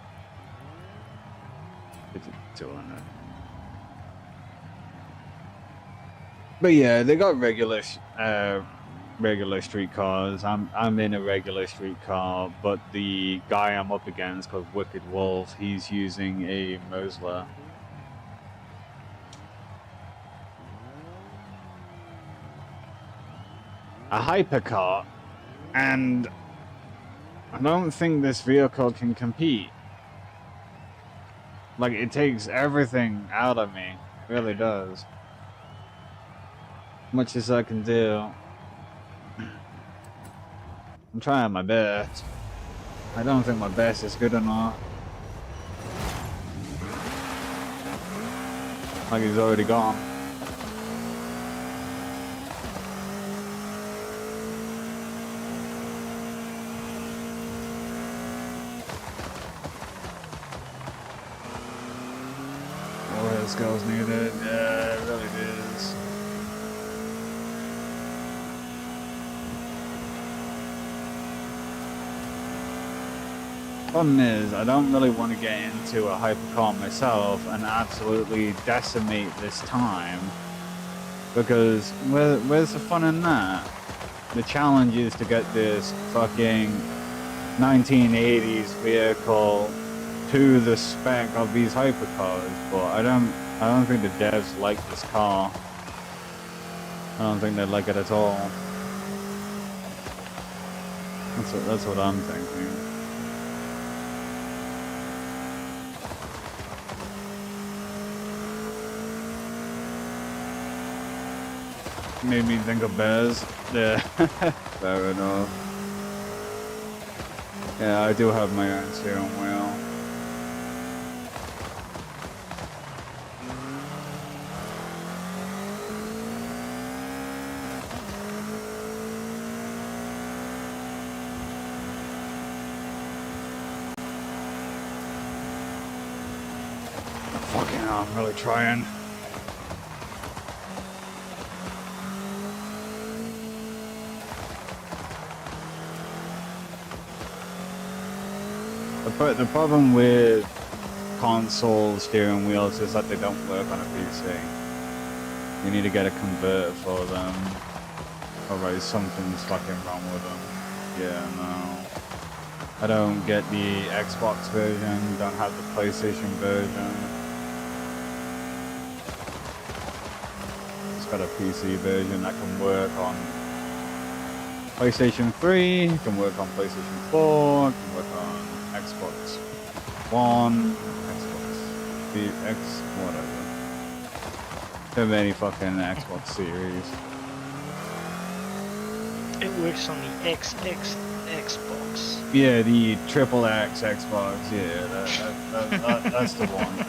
[SPEAKER 2] 200. But yeah, they got regular street cars. I'm in a regular street car, but the guy I'm up against, called Wicked Wolf, he's using a Mosler. A hypercar, and I don't think this vehicle can compete. Like, it takes everything out of me. It really does. Much as I can do. I'm trying my best. I don't think my best is good enough. Like, he's already gone. Skills needed. Yeah, it really is. Problem is, I don't really want to get into a hypercar myself and absolutely decimate this time, because where's the fun in that? The challenge is to get this fucking 1980s vehicle to the spec of these hypercars, but I don't think the devs like this car. I don't think they like it at all. That's what I'm thinking. Made me think of Bez. Yeah, fair enough. Yeah, I do have my own steering wheel. Fucking hell, I'm really trying. The problem with console steering wheels is that they don't work on a PC. You need to get a converter for them, otherwise something's fucking wrong with them. Yeah, no. I don't get the Xbox version, don't have the PlayStation version. It's got a PC version that can work on PlayStation 3, can work on PlayStation 4, can work on Xbox One, Xbox X, whatever. So many fucking Xbox series.
[SPEAKER 1] It works on the XX Xbox.
[SPEAKER 2] Yeah, the triple X Xbox. Yeah, that's the one.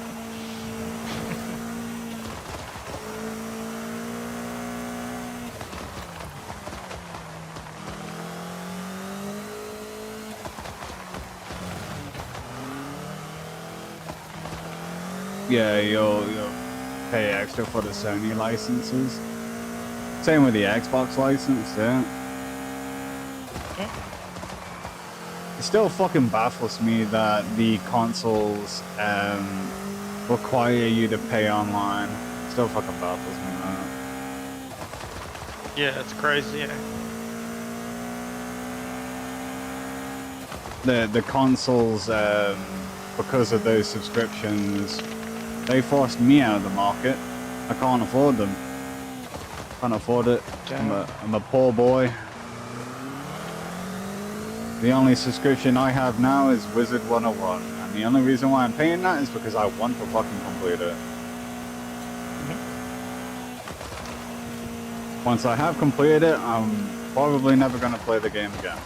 [SPEAKER 2] Yeah, you'll pay extra for the Sony licenses. Same with the Xbox license, yeah. It still fucking baffles me that the consoles require you to pay online. Still fucking baffles me, man.
[SPEAKER 1] Yeah, it's crazy. Yeah.
[SPEAKER 2] The consoles, because of those subscriptions, they forced me out of the market. I can't afford them. Can't afford it. I'm a poor boy. The only subscription I have now is Wizard 101, and the only reason why I'm paying that is because I want to fucking complete it. Once I have completed it, I'm probably never going to play the game again.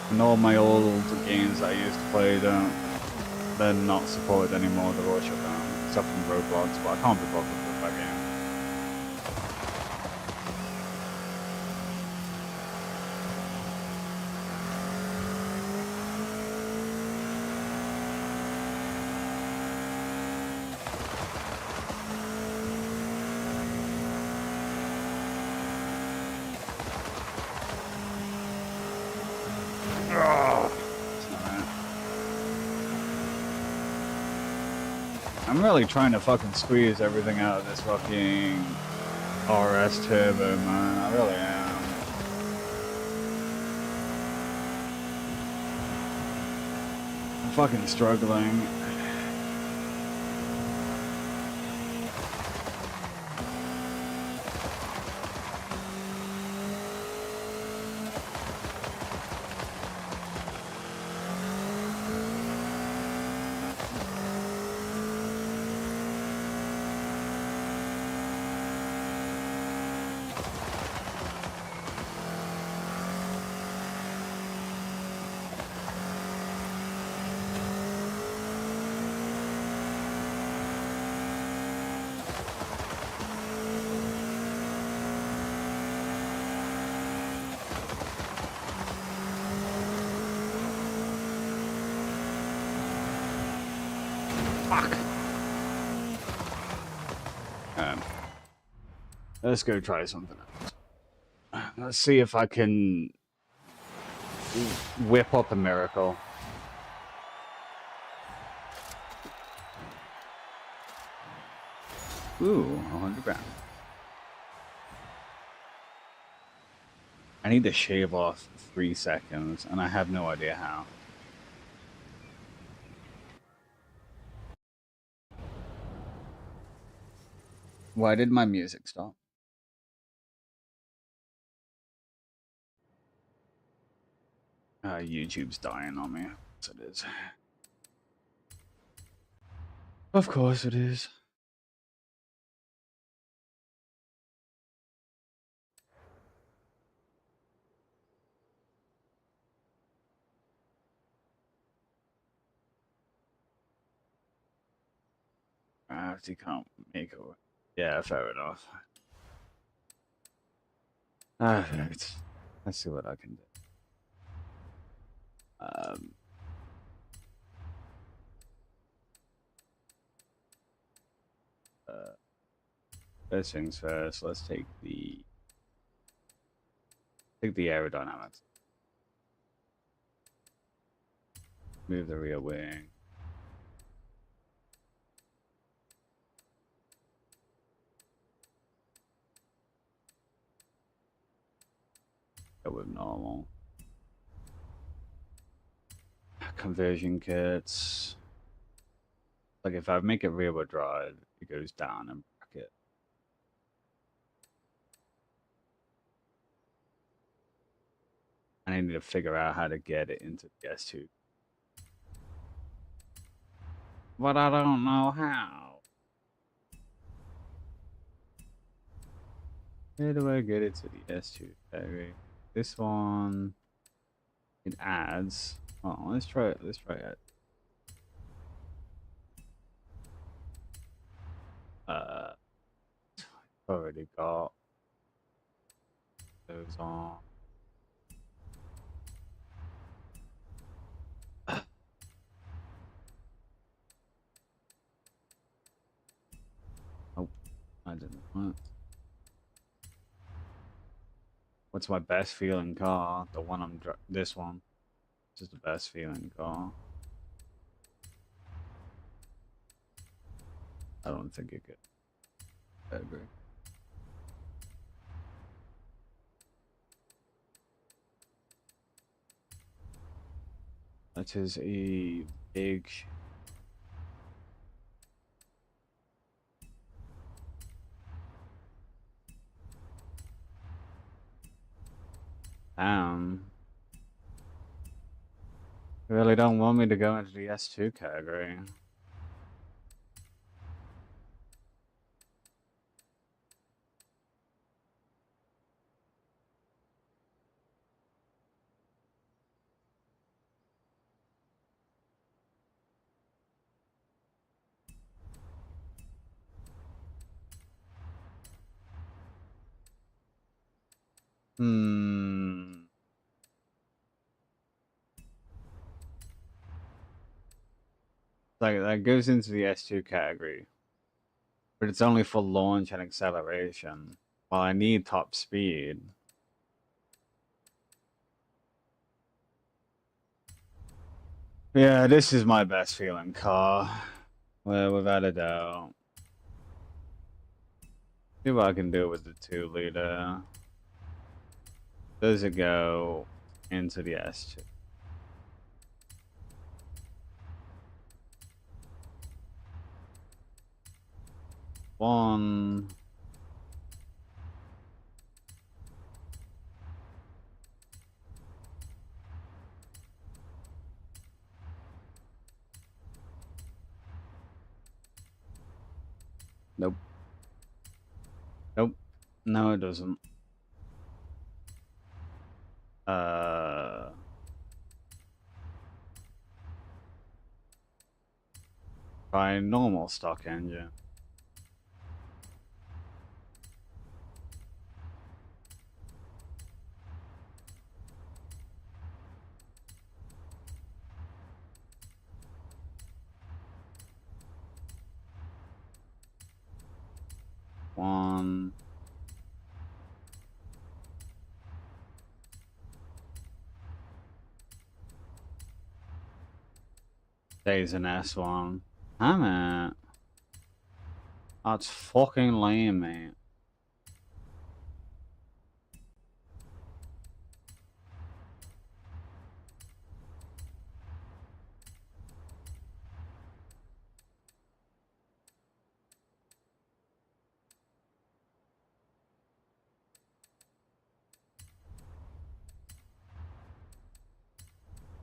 [SPEAKER 2] And all my old games I used to play, they're not supported anymore, they're all shut down, except from Roblox, but I can't be bothered with that game. I'm really trying to fucking squeeze everything out of this fucking RS Turbo, man. I really am. I'm fucking struggling. Let's go try something else. Let's see if I can whip up a miracle. Ooh, 100 grand. I need to shave off 3 seconds, and I have no idea how. Why did my music stop? YouTube's dying on me. Yes, it is. Of course it is. You can't make it. Yeah, fair enough. Alright. Let's see what I can do. First things first, let's take the aerodynamics. Move the rear wing. Go with normal. Conversion kits. Like if I make it rear wheel drive, it goes down in bracket. I need to figure out how to get it into the S2. But I don't know how. Where do I get it to the S2 battery? This one, it adds. Oh, let's try it. Let's try it. Already got those on. I didn't want. What's my best feeling car? The one this one. This is the best feeling car. I don't think it could. I agree. That is a big. You really don't want me to go into the S2 category. Like that goes into the S2 category, but it's only for launch and acceleration. Well, I need top speed. Yeah, this is my best feeling car. Well, without a doubt. See what I can do with the 2-liter. Does it go into the S2? One. Nope. Nope. No, it doesn't. By normal stock engine. One. Days an S1. Damn it. That's fucking lame, mate.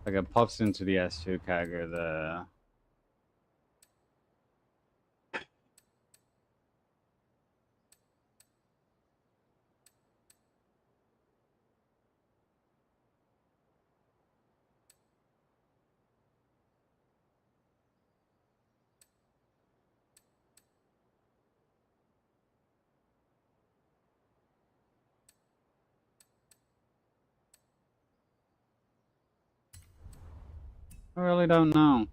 [SPEAKER 2] Like it pops into the S2 category there. I really don't know.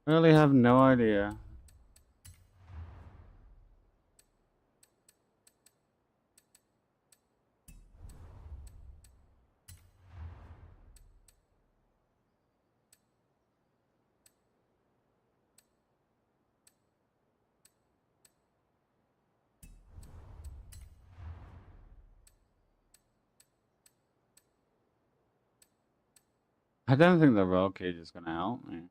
[SPEAKER 2] I really have no idea. I don't think the roll cage is gonna help me.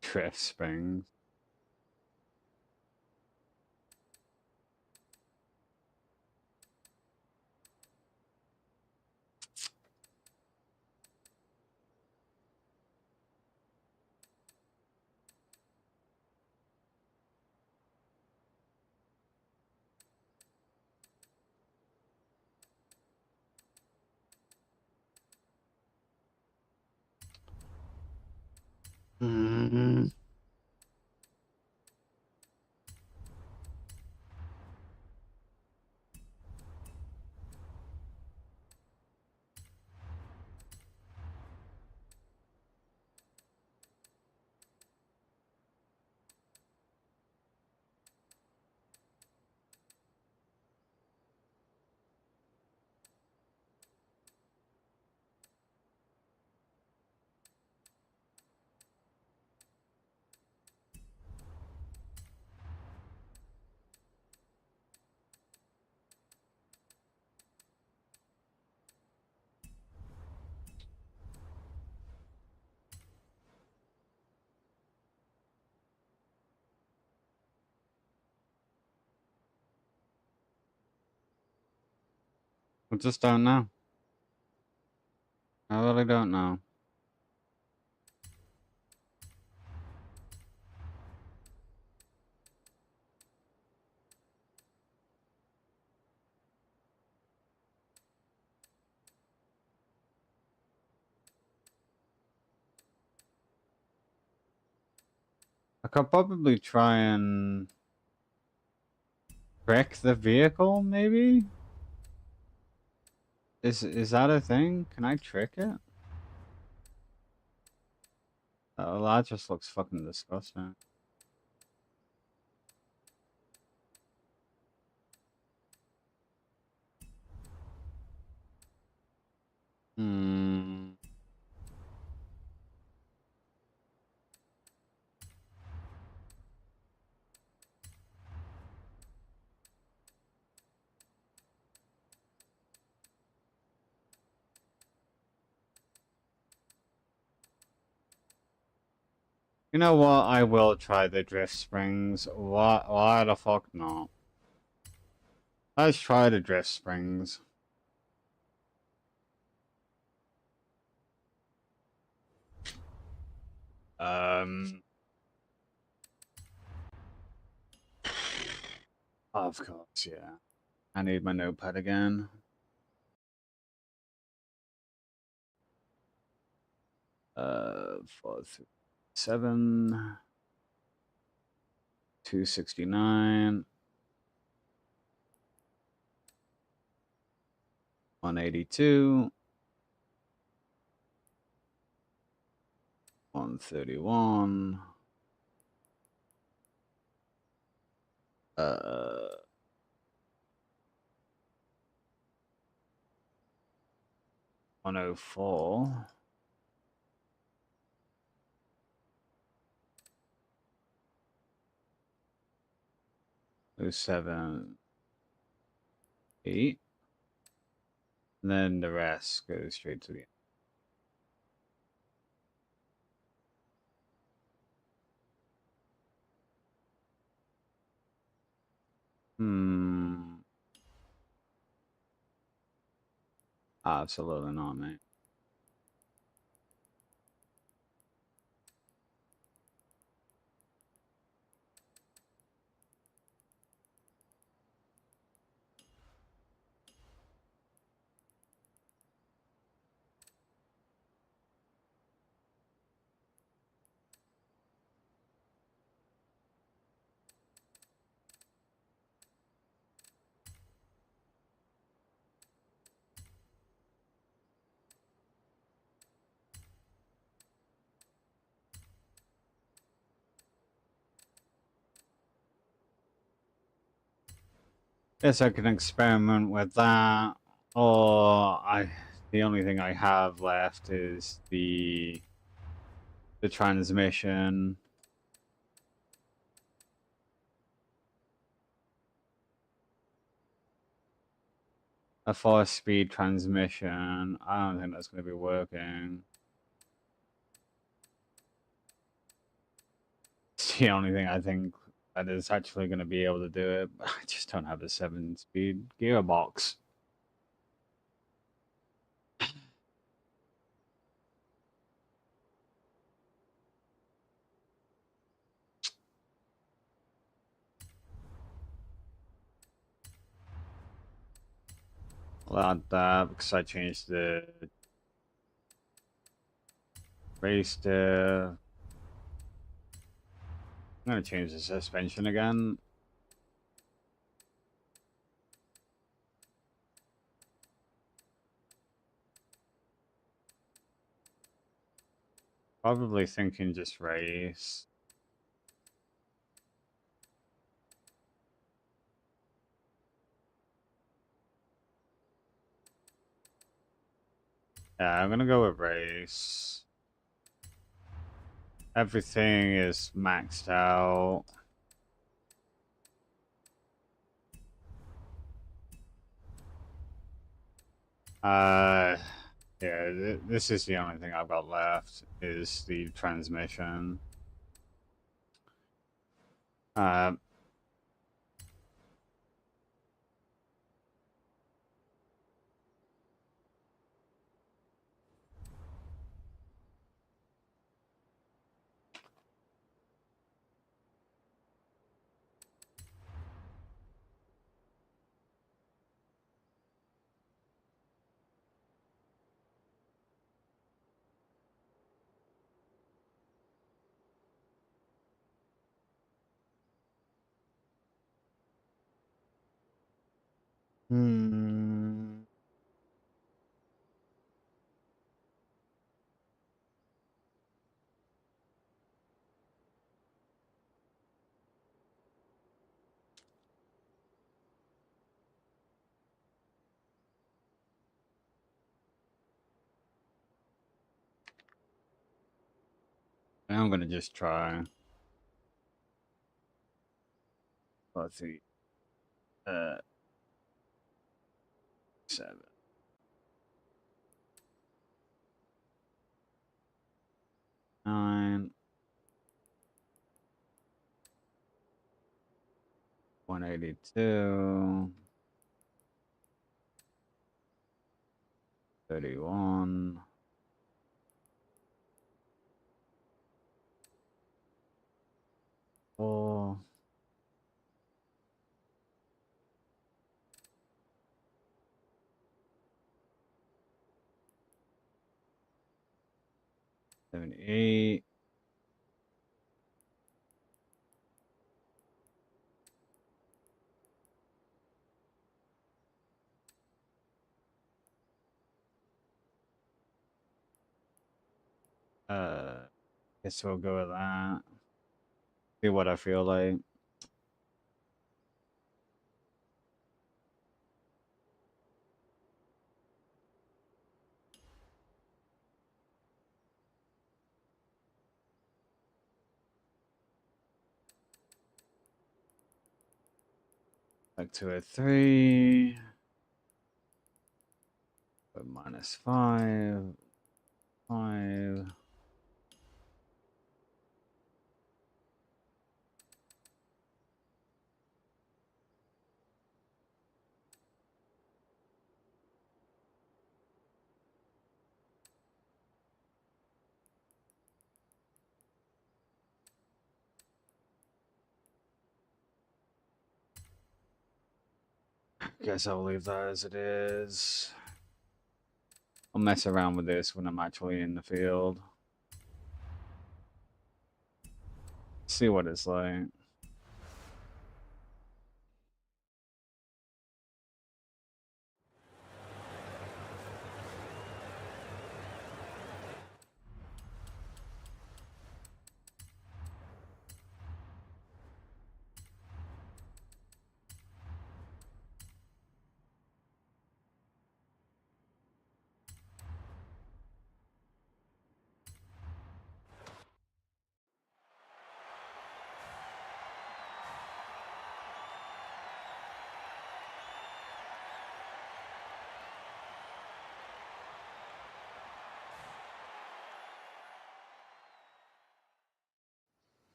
[SPEAKER 2] Drift springs. Mm. I just don't know. I really don't know. I could probably try and wreck the vehicle, maybe? Is that a thing? Can I trick it? Oh, that just looks fucking disgusting. Hmm. You know what? I will try the drift springs. Why the fuck not? Let's try the drift springs. Um, of course, yeah. I need my notepad again. Uh, 437, 269, 182, 131, 104, 078, and then the rest goes straight to the end. Hmm. Absolutely not, mate. Yes, I can experiment with that. Or the only thing I have left is the transmission. A 4-speed transmission. I don't think that's going to be working. It's the only thing I think that is actually going to be able to do it. But I just don't have a 7-speed gearbox. I'll add that because I changed the race to I'm gonna change the suspension again. Probably thinking just race. Yeah, I'm gonna go with race. Everything is maxed out. Yeah, this is the only thing I've got left is the transmission. Uh, hmm. I'm gonna just try. Let's see. 7, 9, 182, 31, 4, 78. Guess we'll go with that. See what I feel like. Back to a 3. But -5. 5. Guess I'll leave that as it is. I'll mess around with this when I'm actually in the field. See what it's like.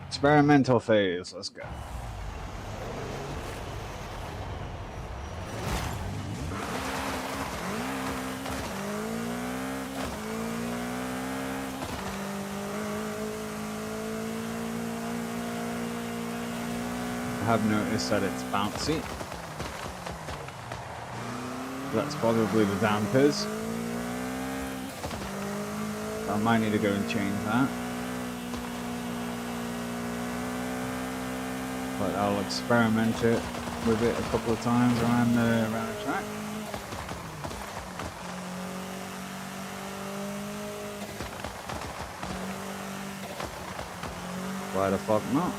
[SPEAKER 2] Experimental phase. Let's go. I have noticed that it's bouncy. That's probably the dampers. I might need to go and change that. But I'll experiment with it a couple of times around the track. Why the fuck not?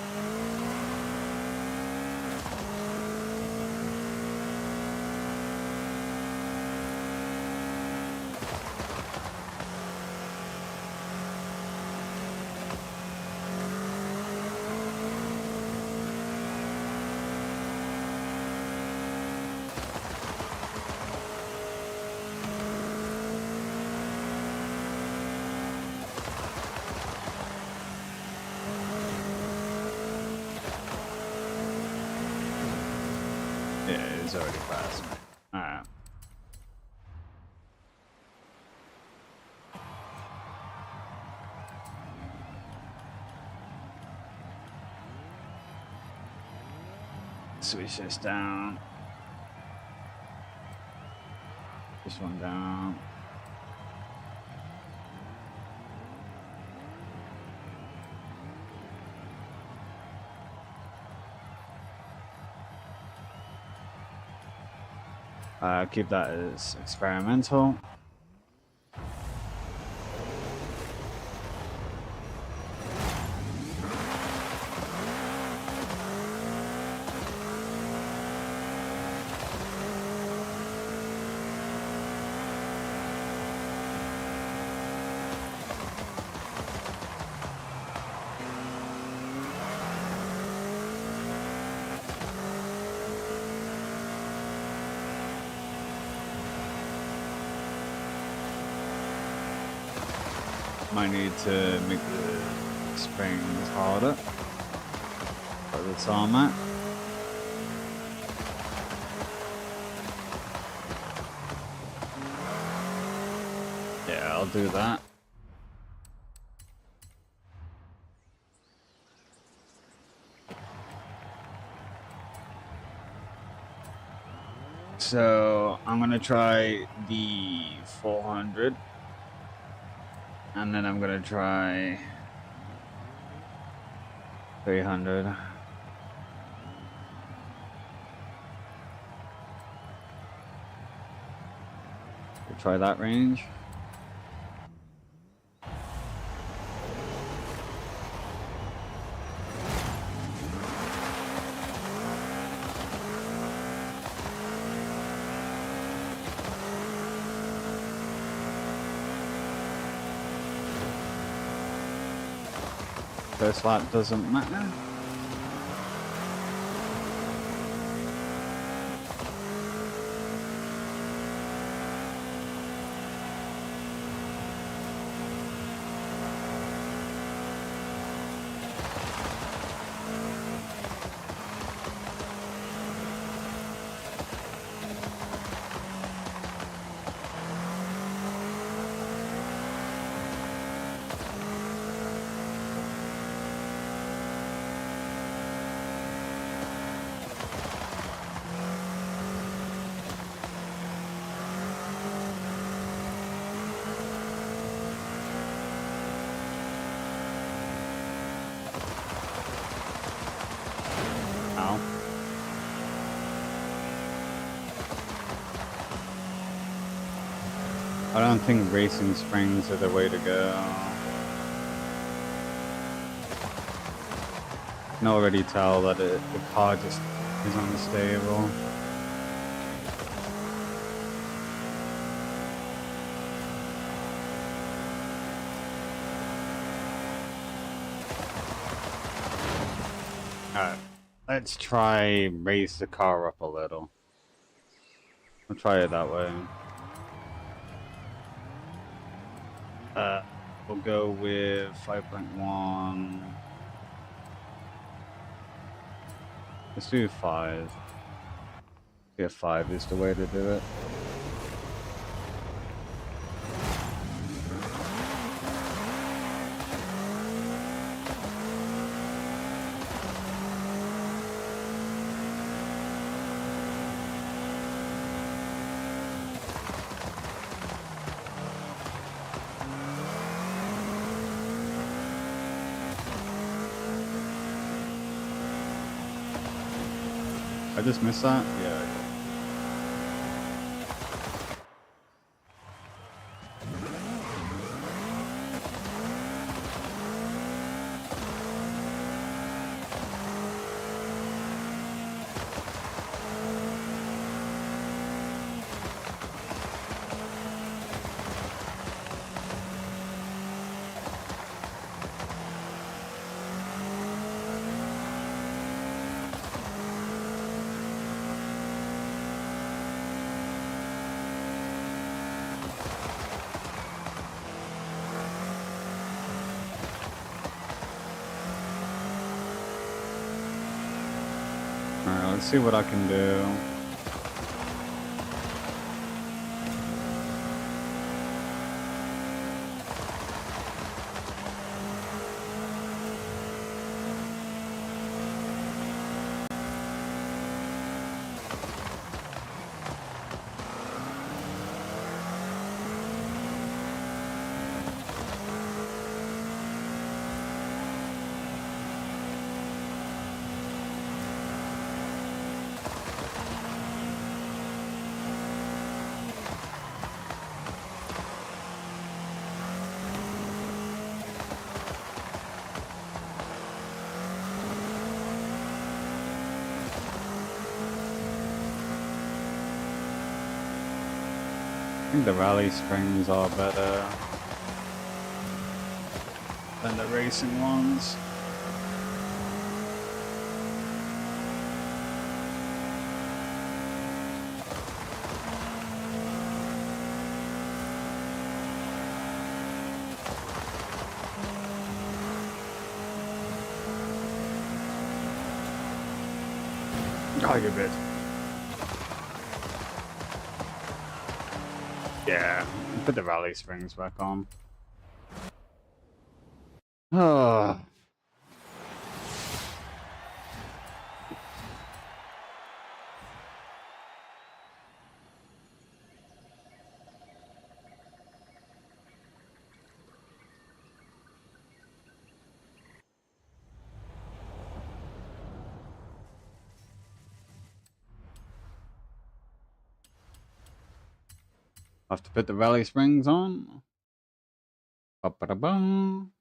[SPEAKER 2] Yeah, it's already fast. Alright. Switch this down. This one down. Keep that as experimental. Might need to make the springs harder for the tarmac. Yeah, I'll do that. So I'm gonna try the 400. And then I'm gonna try 300. We'll try that range. First lap doesn't matter. I don't think racing springs are the way to go. I can already tell that the car just is unstable. Alright, let's try raise the car up a little. I'll try it that way. We'll go with 5.1. Let's do 5. Yeah, 5 is the way to do it. I just missed that? Yeah. Alright, let's see what I can do. I think the rally springs are better than the racing ones. Oh, good bit. Yeah, put the rally springs back on. Oh. Have to put the rally springs on. Ba-ba-da-bum.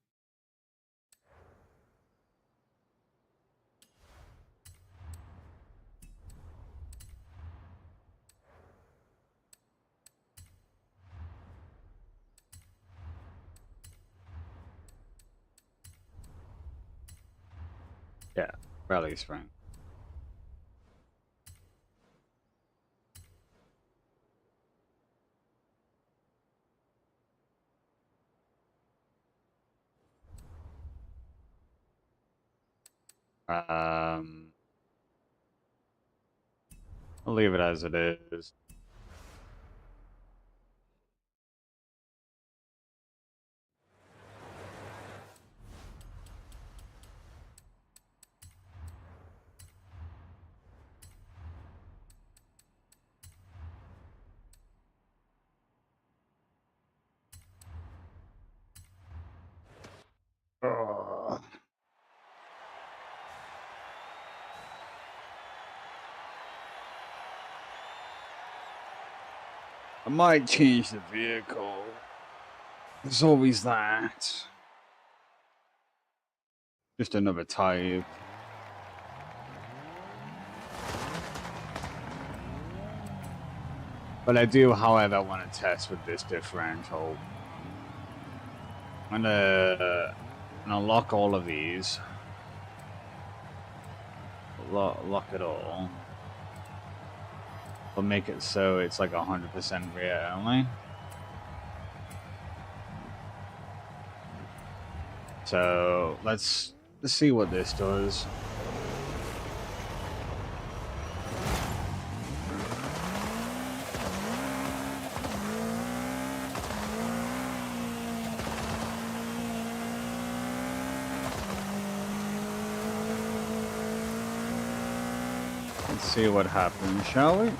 [SPEAKER 2] Yeah, rally spring. I'll leave it as it is. Oh. I might change the vehicle. There's always that. Just another type. But I do, however, want to test with this differential. I'm gonna lock all of these. Lock it all. But make it so it's like 100% rear only. So let's see what this does. Let's see what happens, shall we?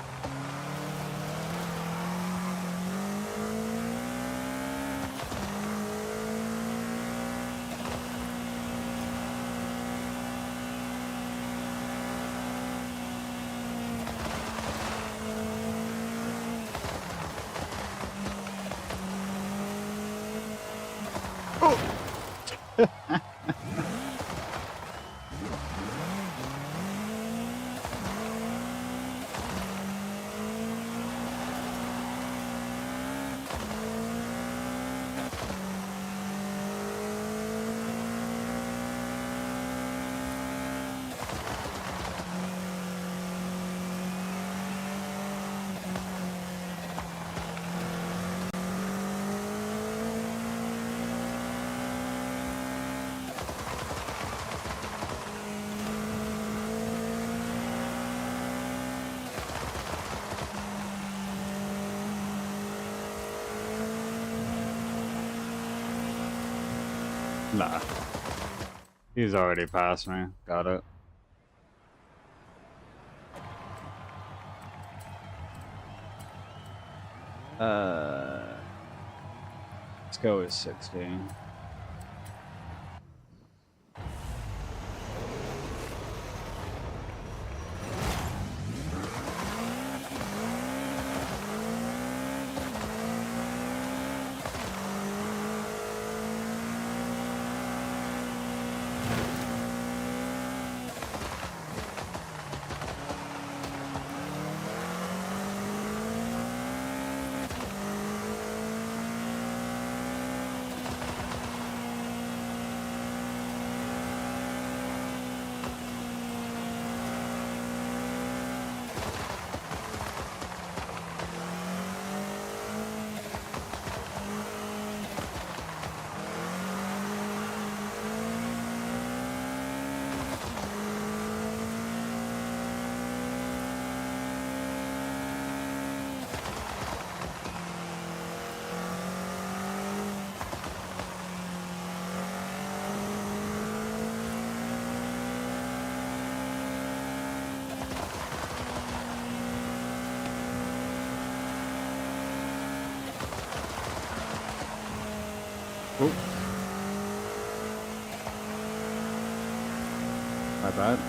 [SPEAKER 2] Nah. He's already passed me. Got it. Let's go with 16. Oh. My bad.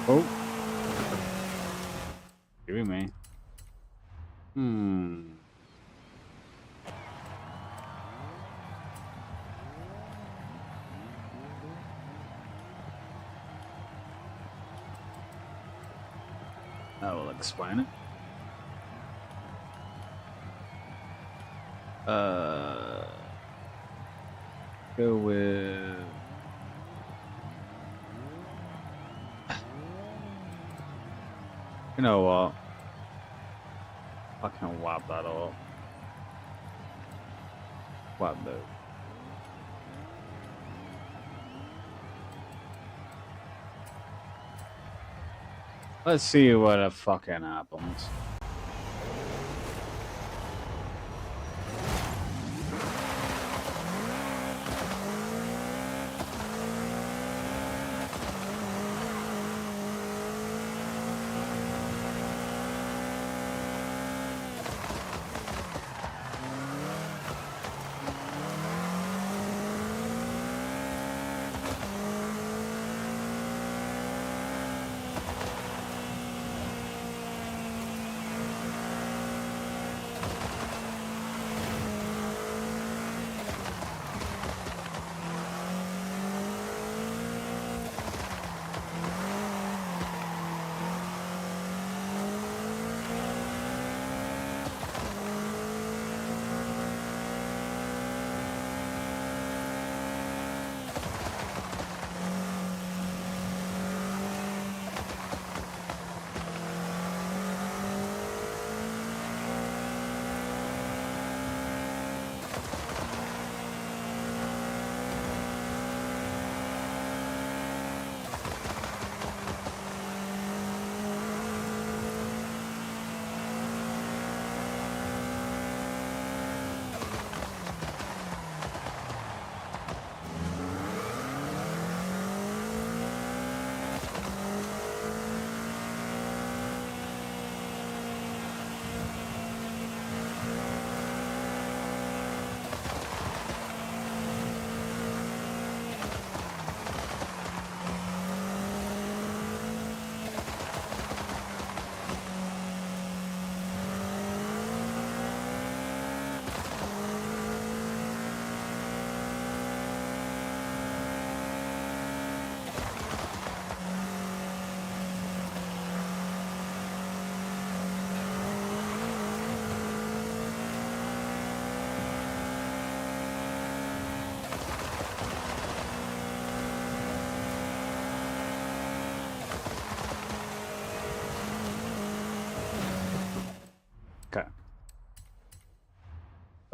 [SPEAKER 2] Oh. Give me. I will explain it. Go with... You know what? I can whap that up. Whap that. Let's see what the fucking happens.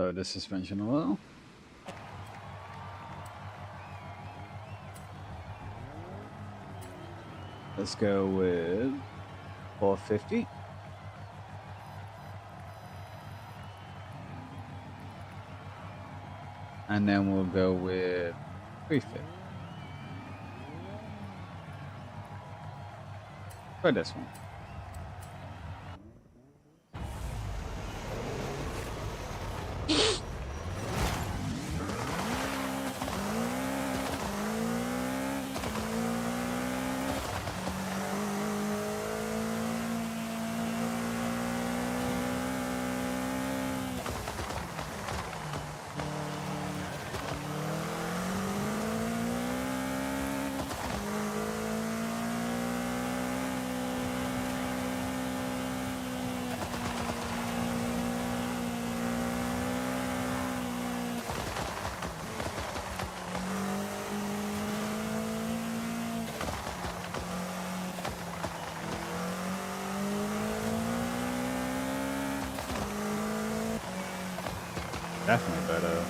[SPEAKER 2] Lower the suspension a little. Let's go with 450. And then we'll go with 350. For this one. Definitely better.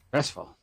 [SPEAKER 2] Stressful.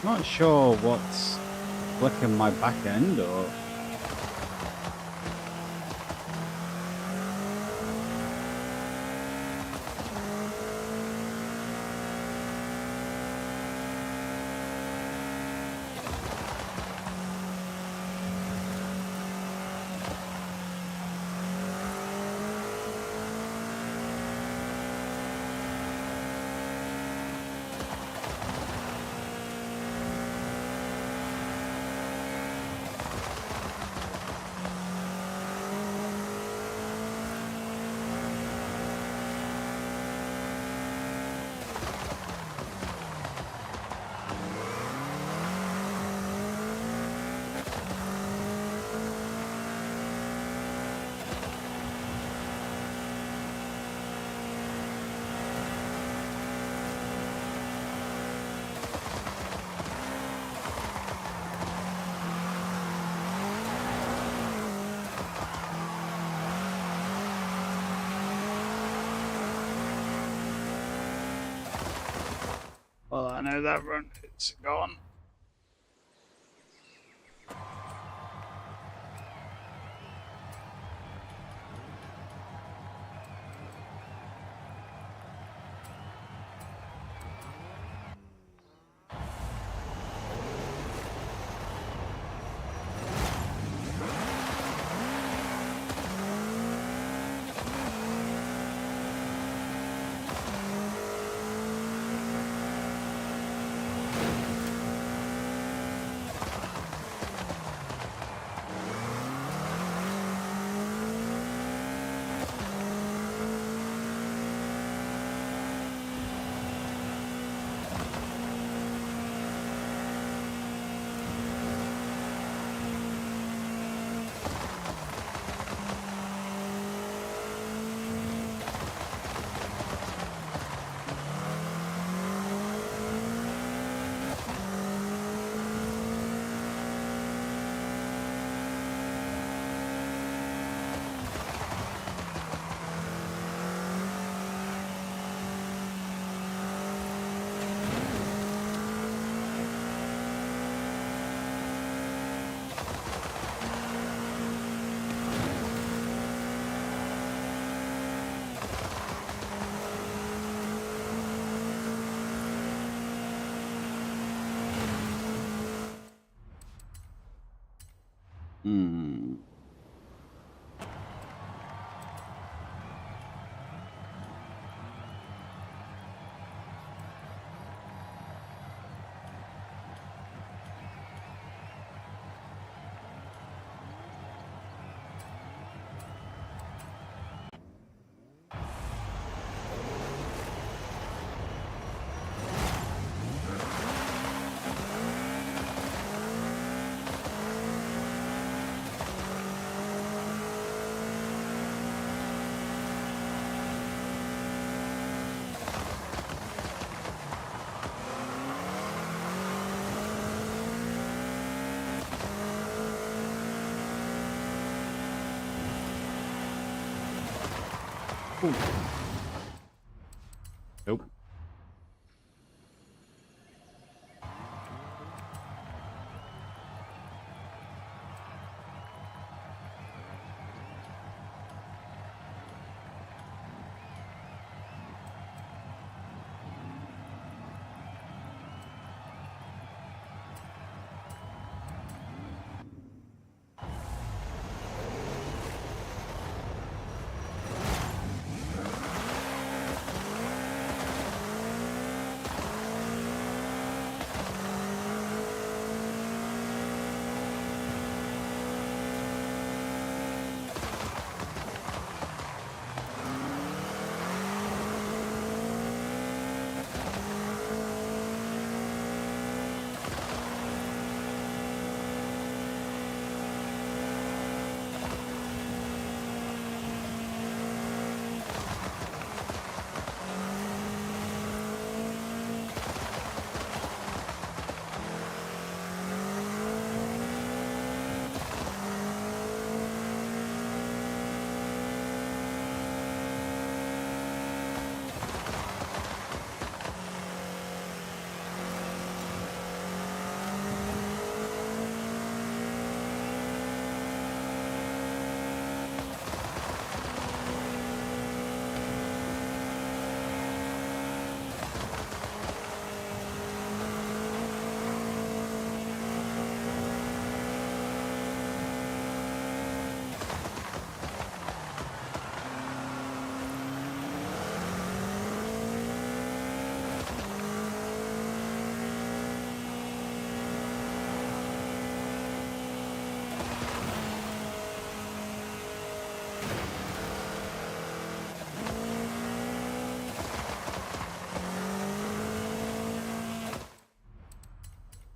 [SPEAKER 2] Not sure what's flicking my back end or. Well, I know that run is gone. Hmm. Ooh. Nope.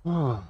[SPEAKER 2] Oh.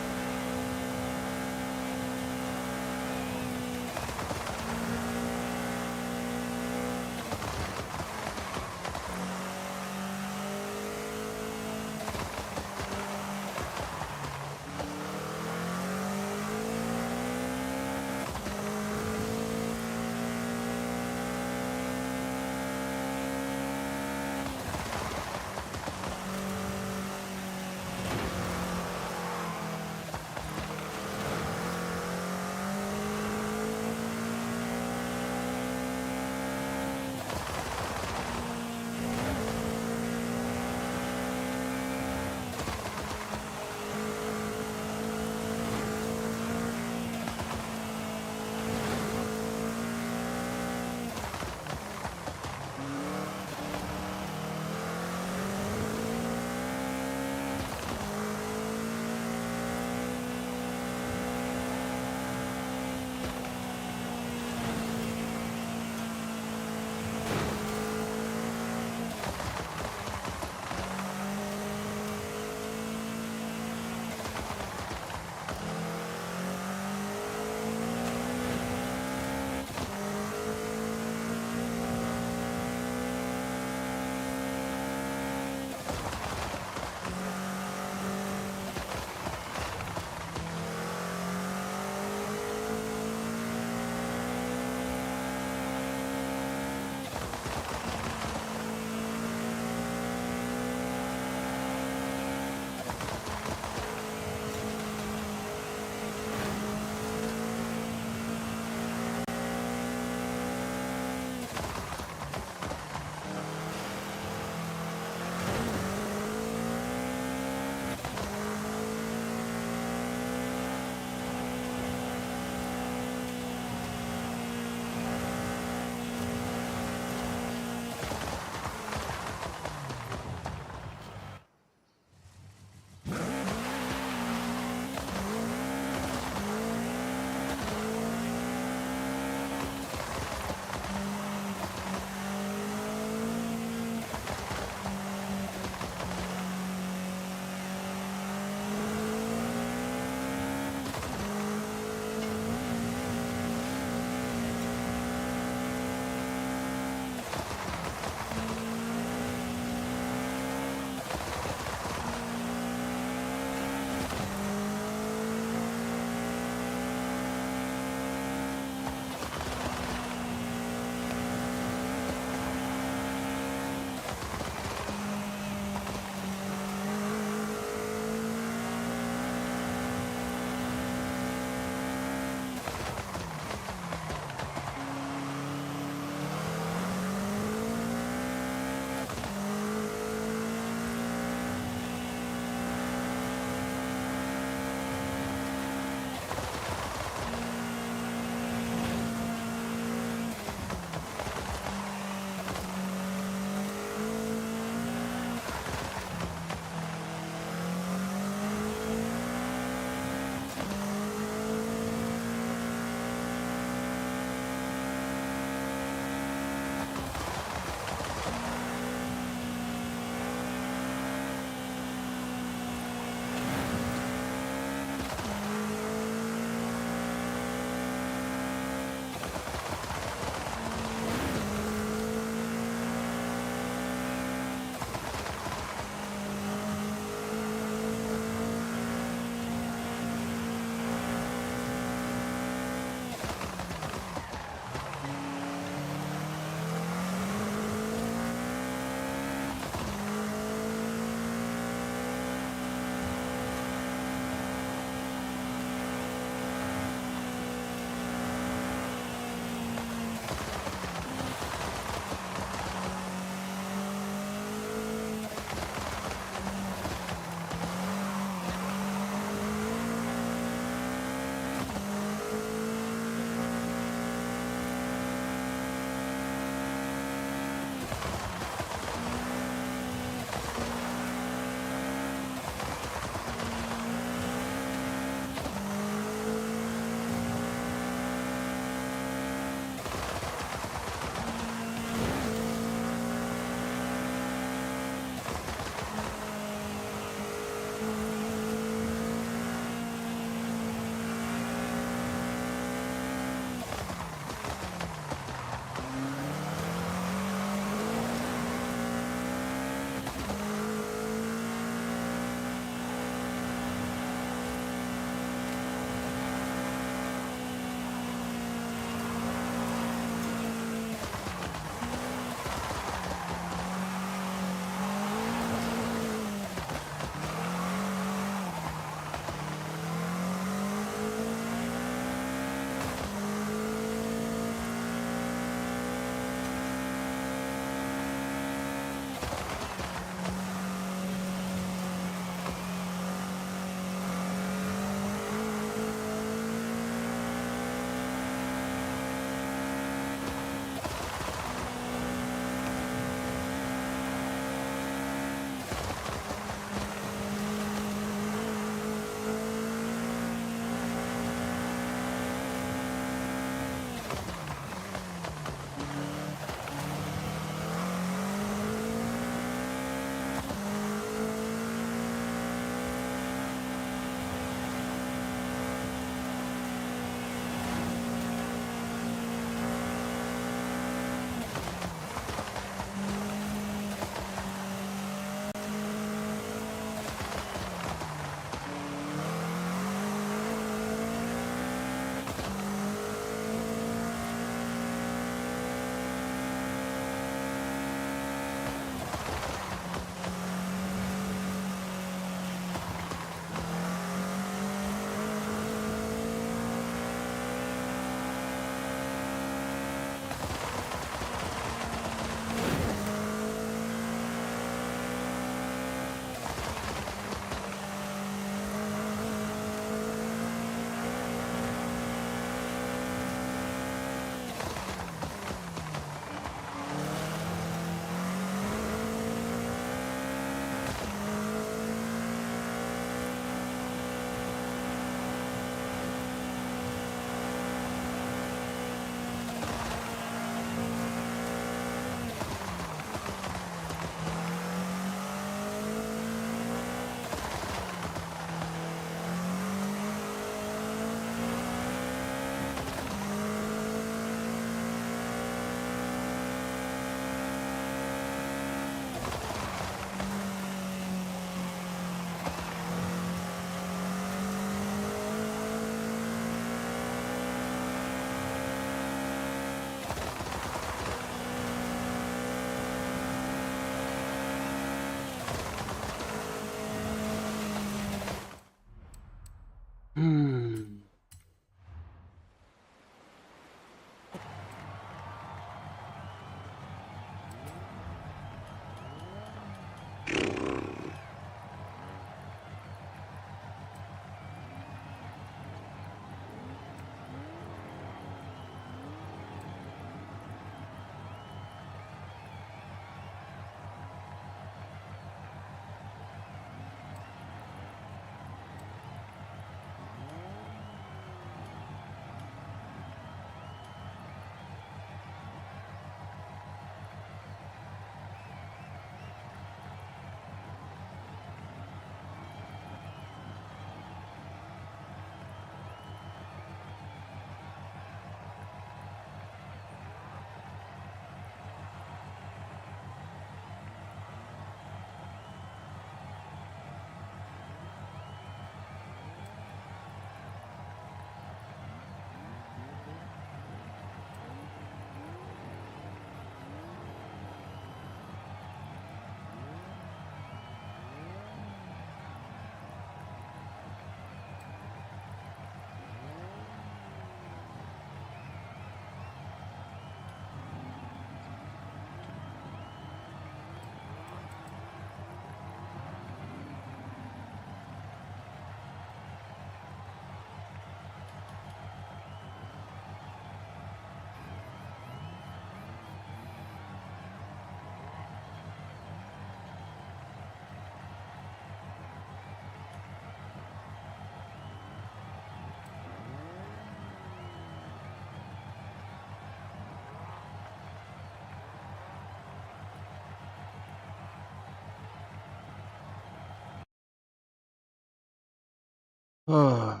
[SPEAKER 2] Oh,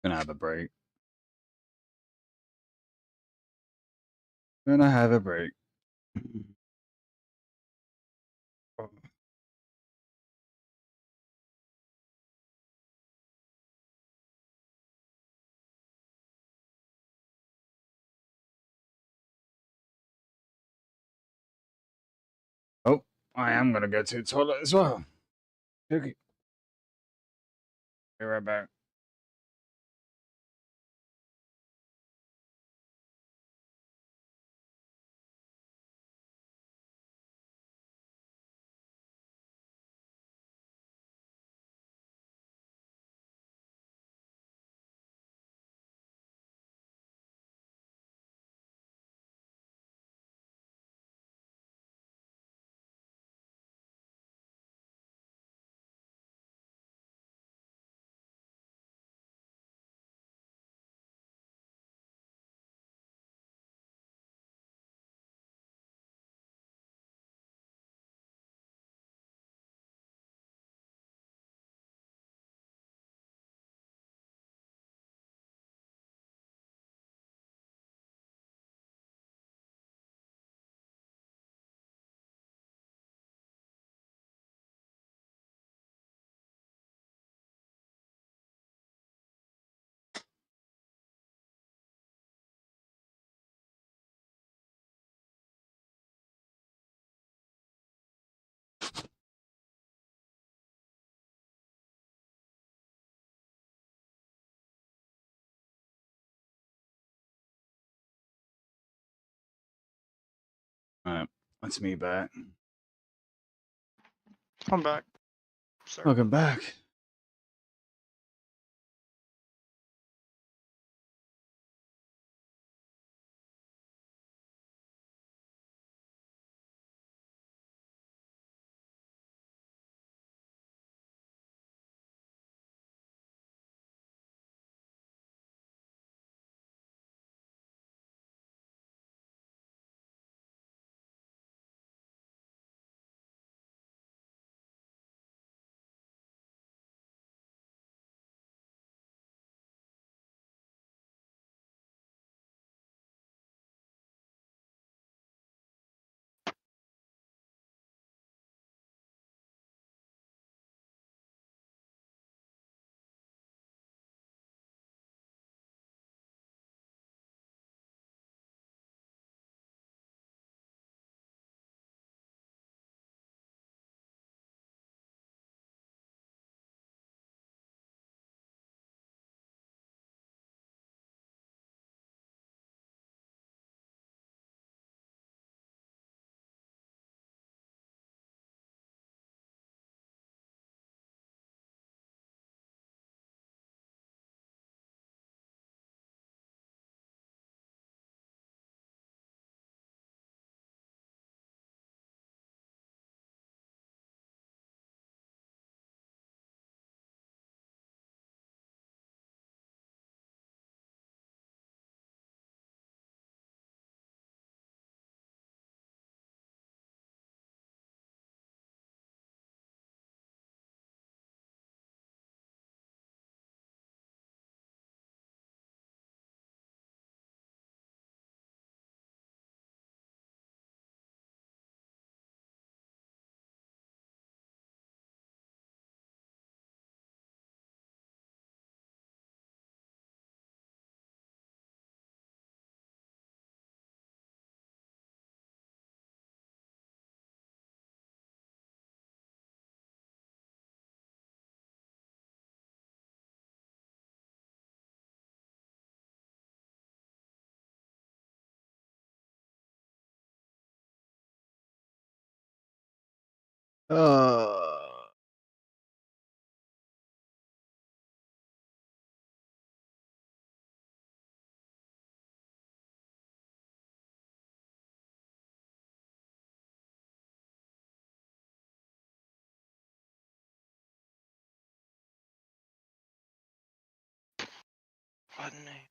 [SPEAKER 2] gonna have a break. Gonna have a break. Oh, I am gonna go to the toilet as well. Okay. Be right back. Alright, that's me back.
[SPEAKER 1] I'm back. Sorry.
[SPEAKER 2] Welcome back.
[SPEAKER 1] Pardon me.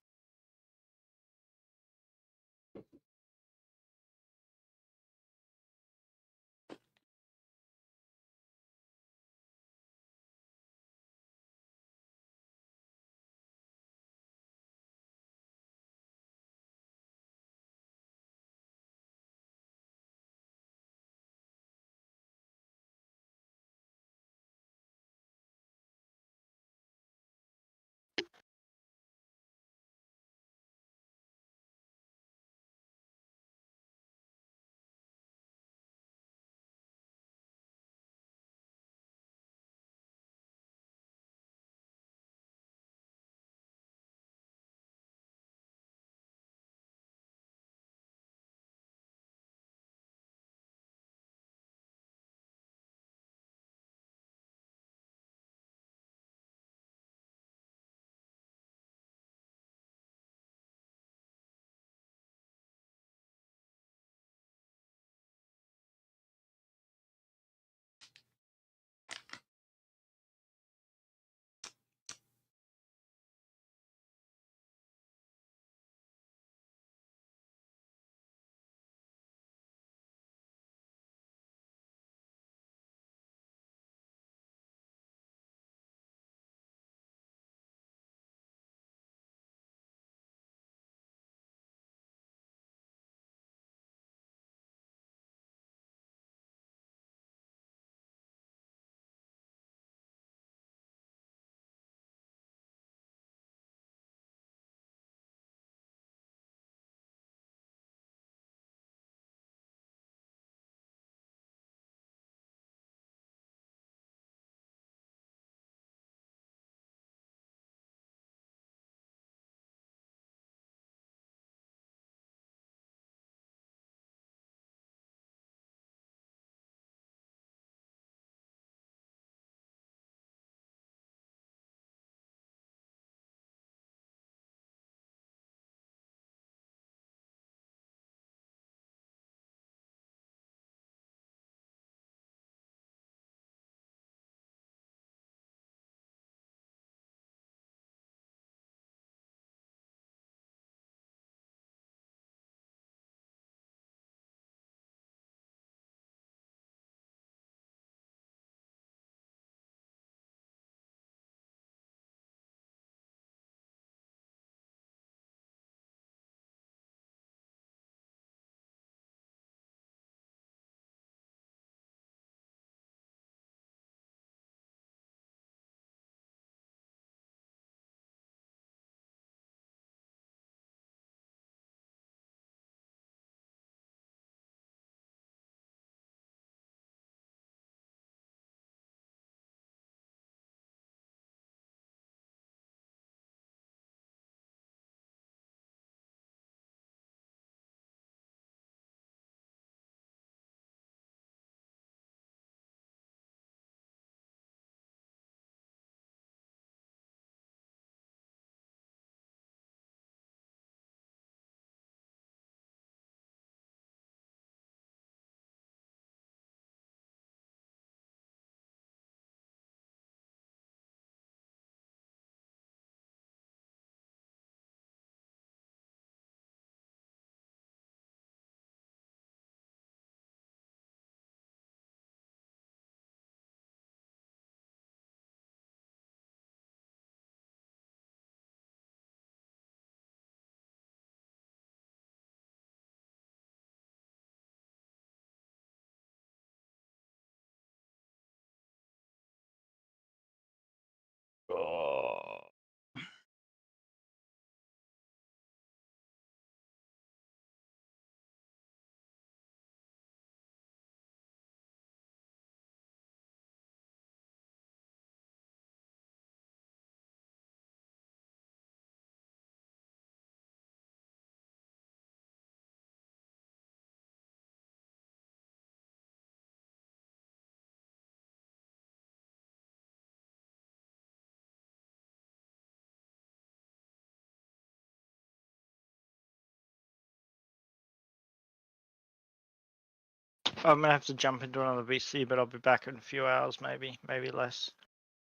[SPEAKER 1] I'm gonna have to jump into another VC, but I'll be back in a few hours, maybe less.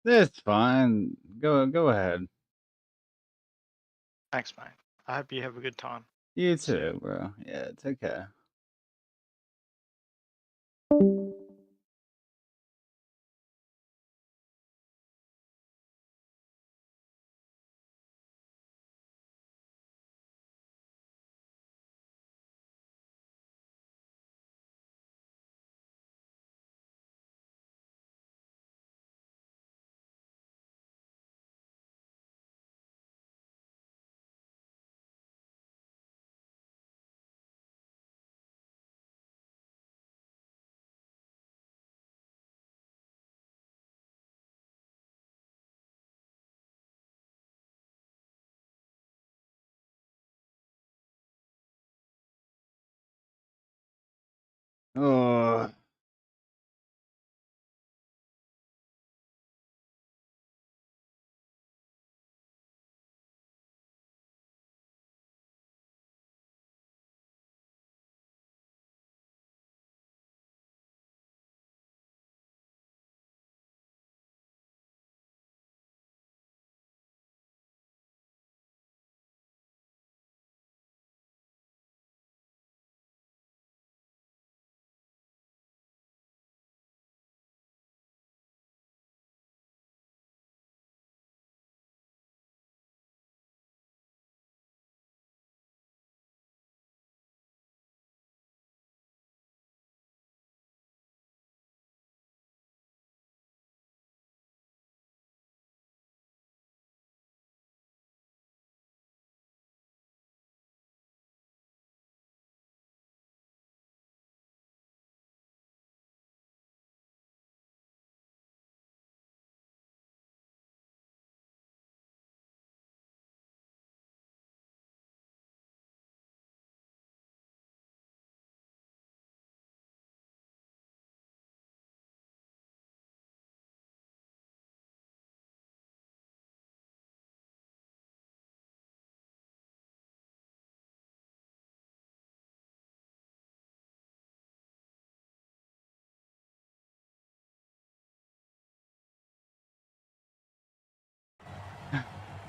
[SPEAKER 2] That's fine. Go ahead.
[SPEAKER 1] Thanks, mate. I hope you have a good time.
[SPEAKER 2] You
[SPEAKER 1] See ya.
[SPEAKER 2] too, bro. Yeah, take care. Oh.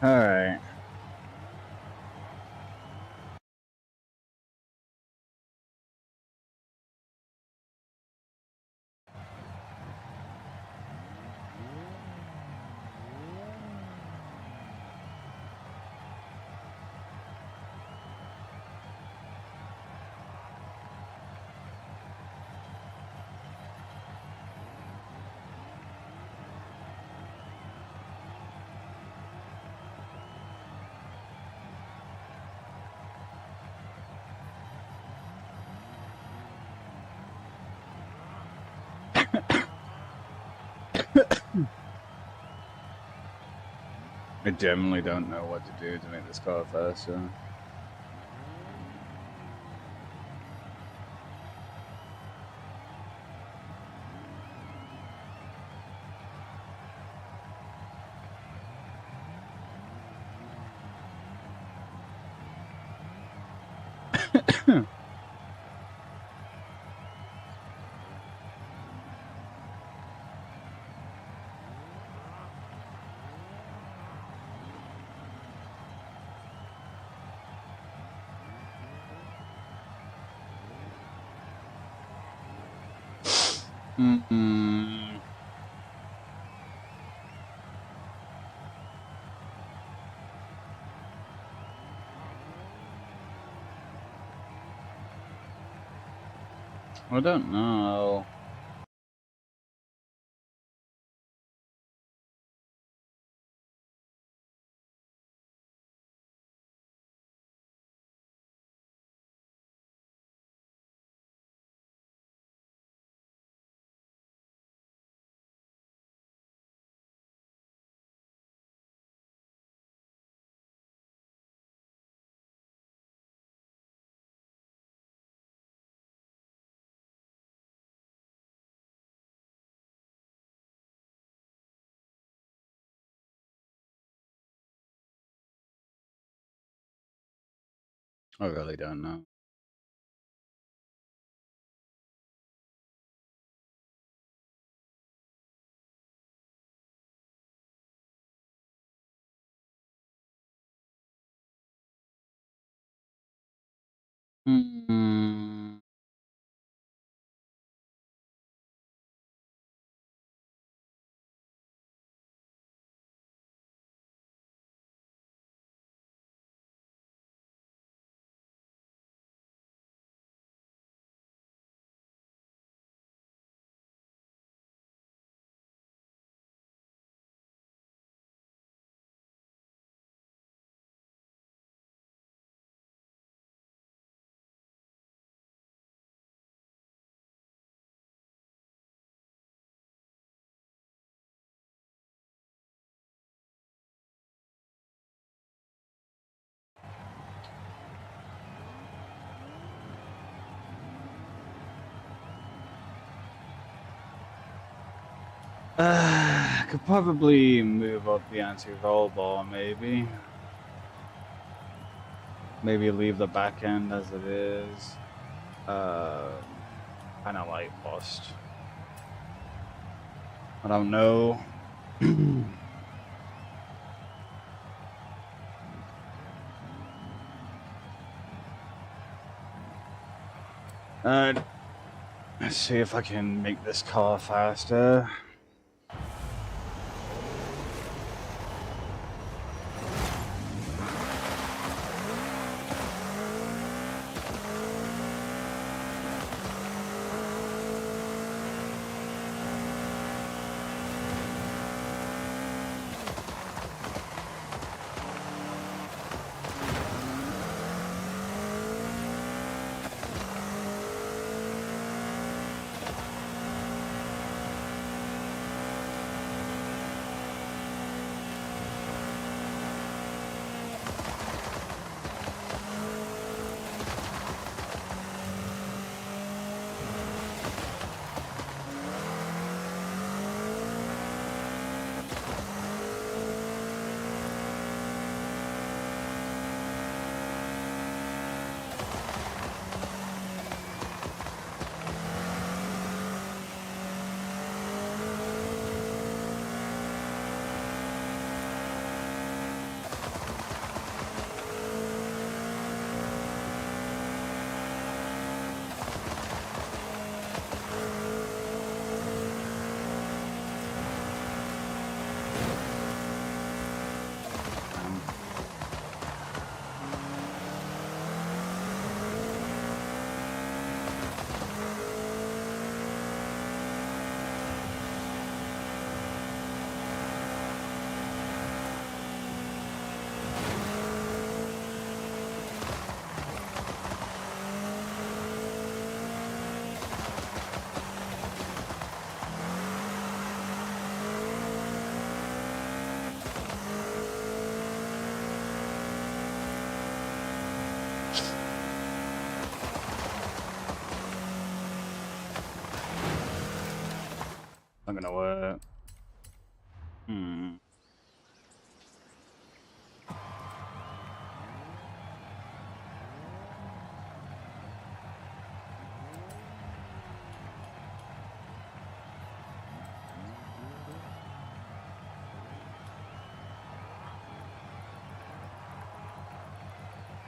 [SPEAKER 2] All right. I generally don't know what to do to make this car faster. Mm-mm. I don't know. I really don't know. Hmm. I could probably move up the anti-roll bar, maybe. Maybe leave the back end as it is. Kind of like bust. I don't know. Let's see if I can make this car faster. Not gonna work.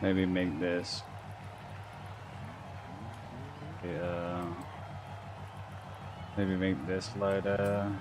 [SPEAKER 2] Maybe make this. Yeah. Maybe make this lighter.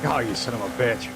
[SPEAKER 2] Oh, you son of a bitch.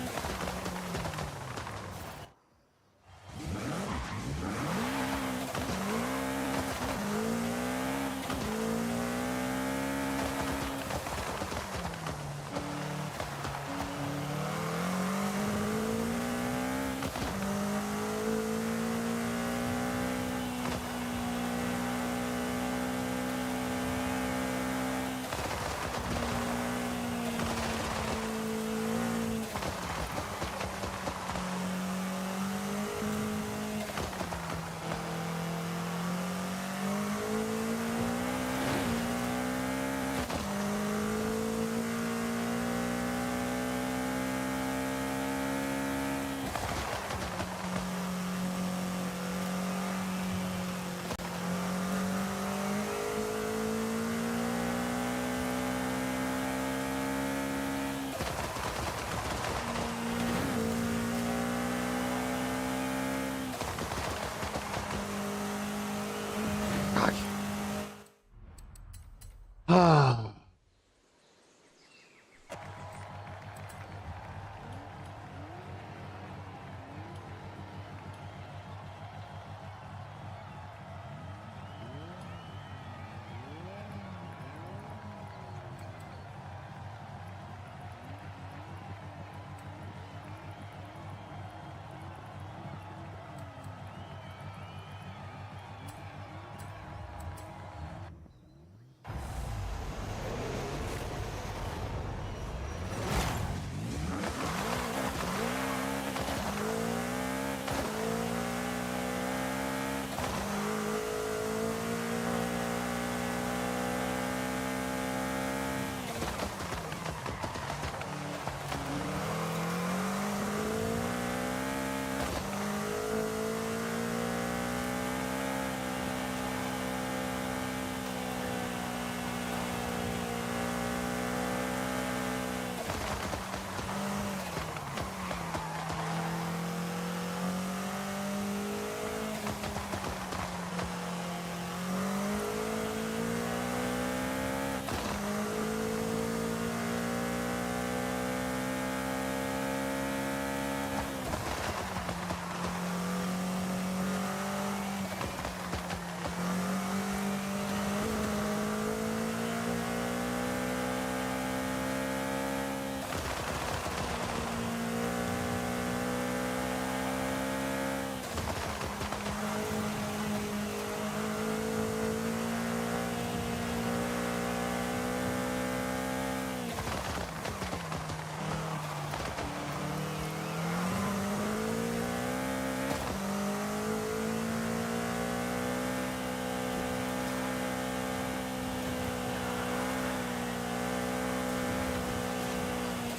[SPEAKER 2] Ah.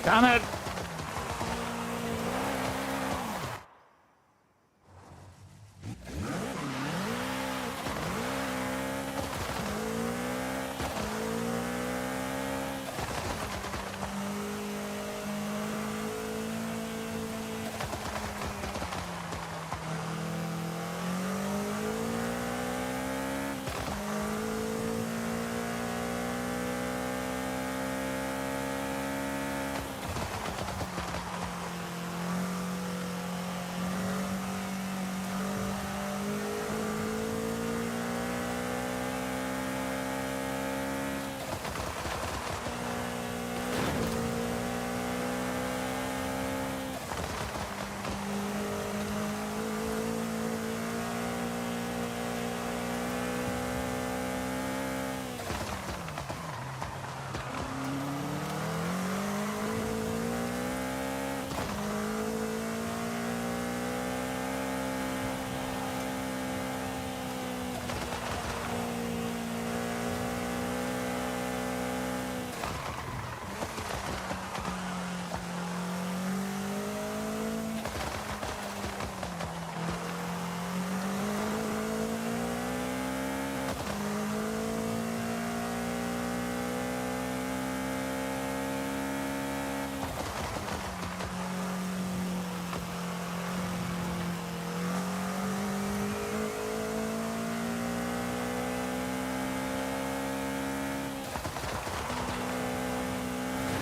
[SPEAKER 2] Damn it!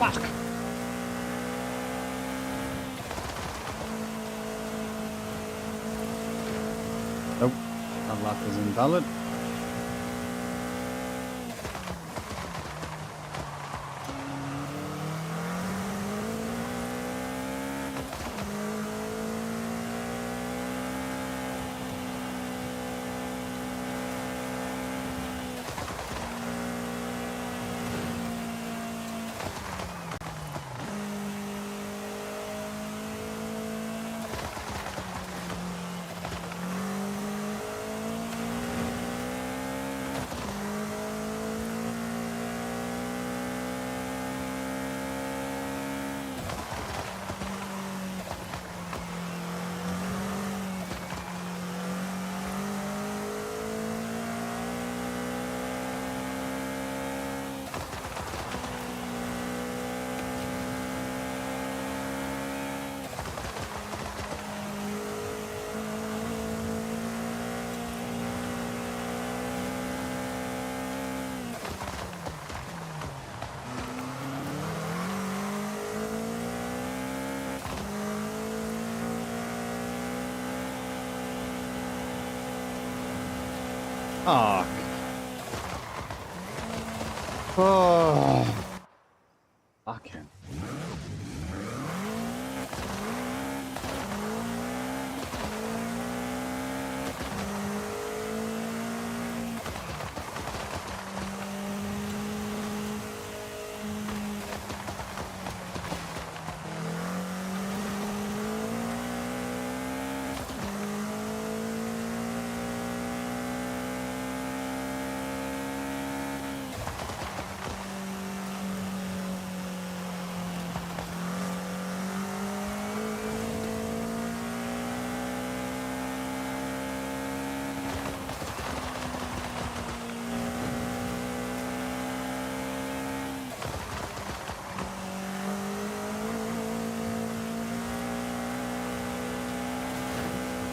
[SPEAKER 2] Fuck. Lap is invalid. Oh. Oh. Fucking.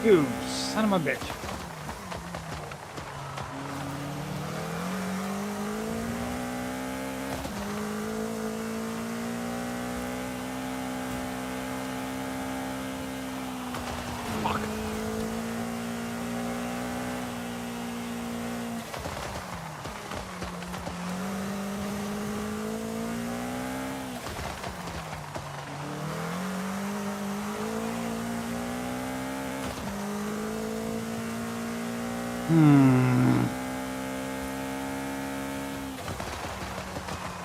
[SPEAKER 2] You son of a bitch. Fuck.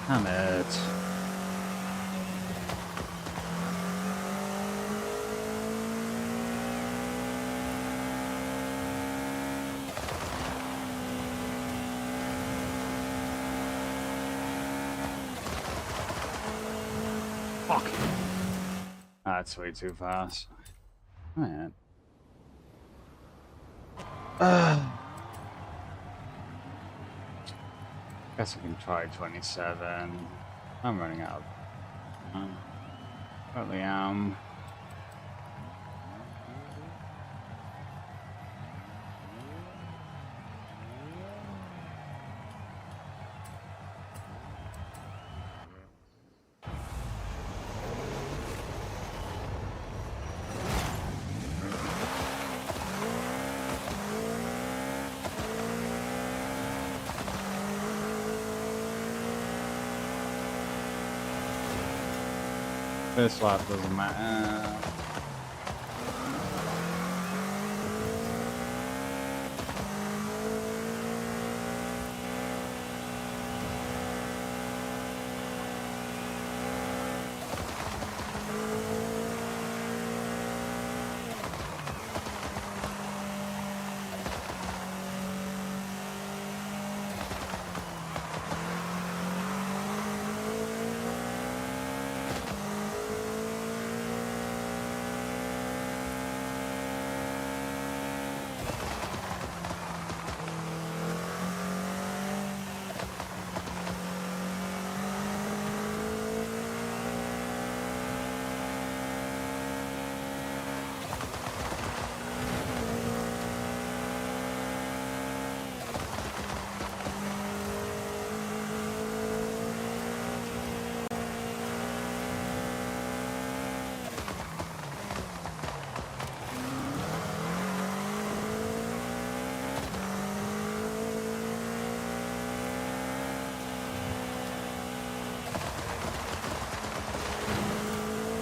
[SPEAKER 2] Damn it. Fuck. That's way too fast. Man. Guess I can try 27. I'm running out. Probably am. First lap doesn't matter.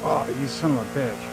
[SPEAKER 2] Oh, you son of a bitch.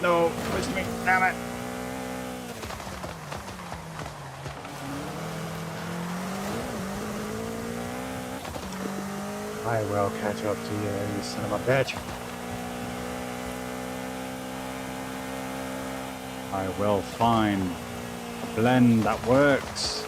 [SPEAKER 2] No, push me, damn it. I will catch up to you, you son of a bitch. I will find a blend that works.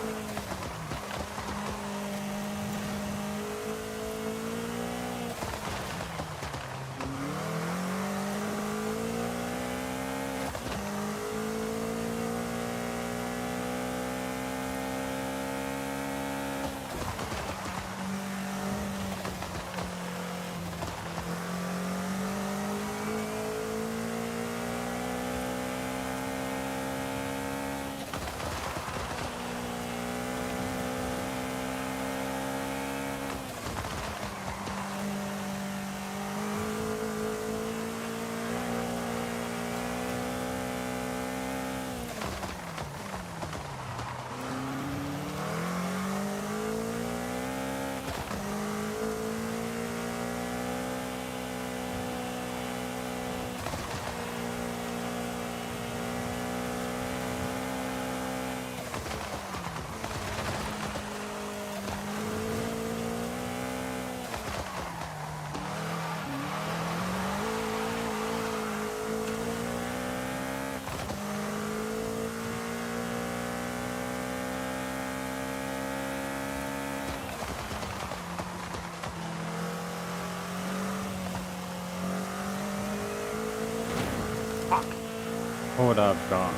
[SPEAKER 2] What would I've got?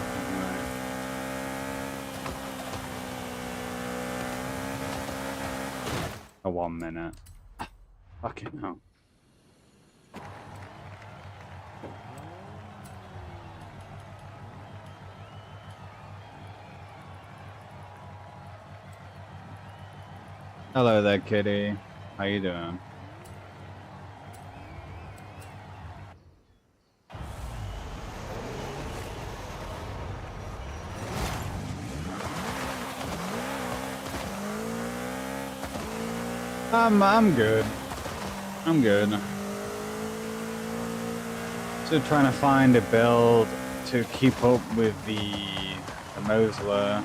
[SPEAKER 2] A 1 minute. Fucking hell. Hello there, kitty. How you doing? I'm good. I'm good. So trying to find a build to keep up with the Mosler.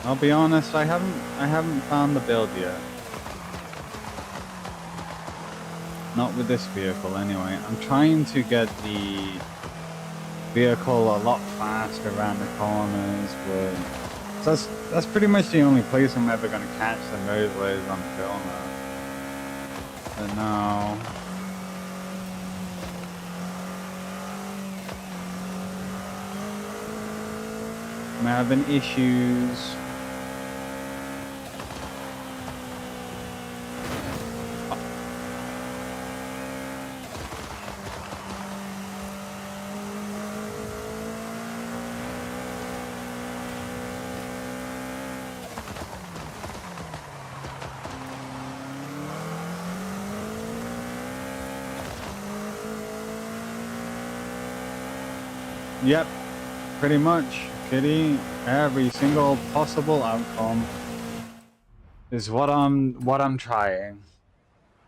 [SPEAKER 2] I'll be honest, I haven't found the build yet. Not with this vehicle anyway. I'm trying to get the vehicle a lot faster around the corners, but that's pretty much the only place I'm ever gonna catch the Moslers on filmer. But no. I'm having issues. Yep, pretty much, kitty. Every single possible outcome is what I'm trying.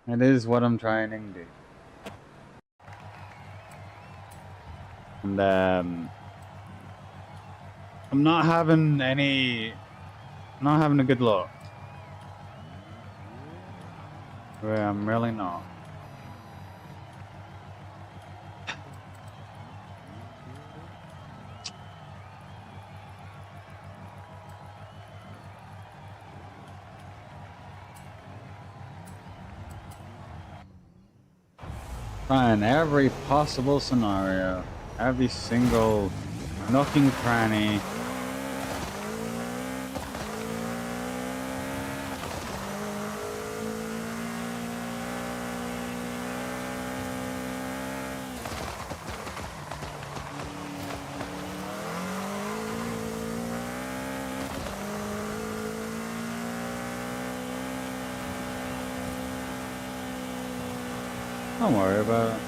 [SPEAKER 2] It is what I'm trying indeed. And I'm not having a good look. I'm really not. Trying every possible scenario, every single nook and cranny. Don't worry about it.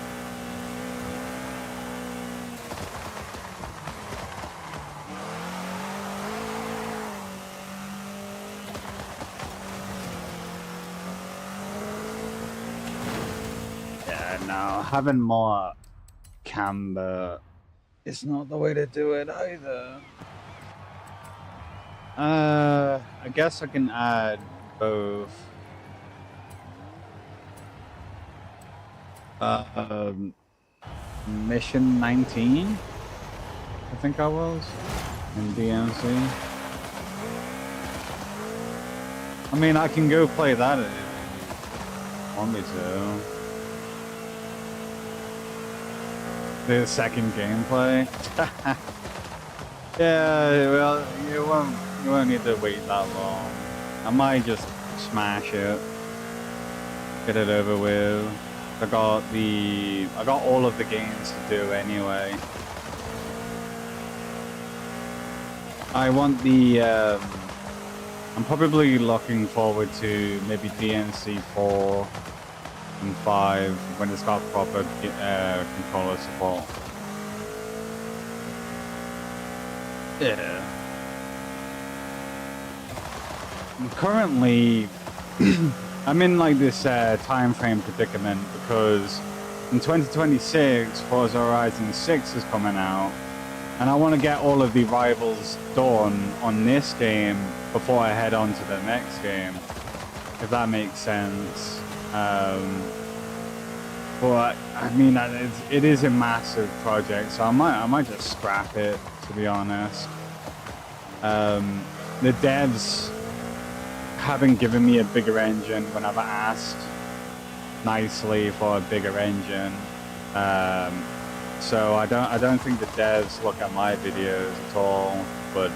[SPEAKER 2] Yeah, no, having more camber is not the way to do it either. I guess I can add both. Mission 19, I think I was, in DMC. I mean, I can go play that if you want me to. The second gameplay. Yeah, well, you won't need to wait that long. I might just smash it, get it over with. I got all of the games to do anyway. I want the I'm probably looking forward to maybe DMC 4 and 5 when it's got proper controller support. Yeah. Currently, I'm in like this time frame predicament because in 2026, Forza Horizon 6 is coming out, and I want to get all of the rivals done on this game before I head on to the next game, if that makes sense. But I mean, it is a massive project, so I might just scrap it, to be honest. The devs haven't given me a bigger engine whenever asked nicely for a bigger engine. So I don't think the devs look at my videos at all, but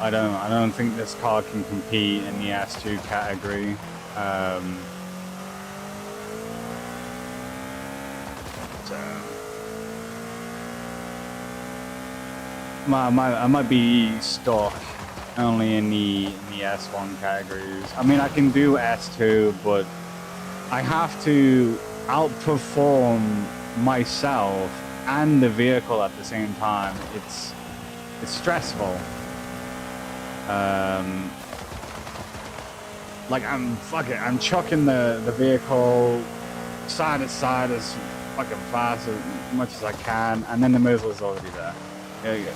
[SPEAKER 2] I don't think this car can compete in the S2 category. So I might be stuck only in the S1 categories. I mean, I can do S2, but I have to outperform myself and the vehicle at the same time. It's stressful. Like I'm chucking the vehicle side to side as fucking fast as much as I can, and then the muzzle's already there. There you go.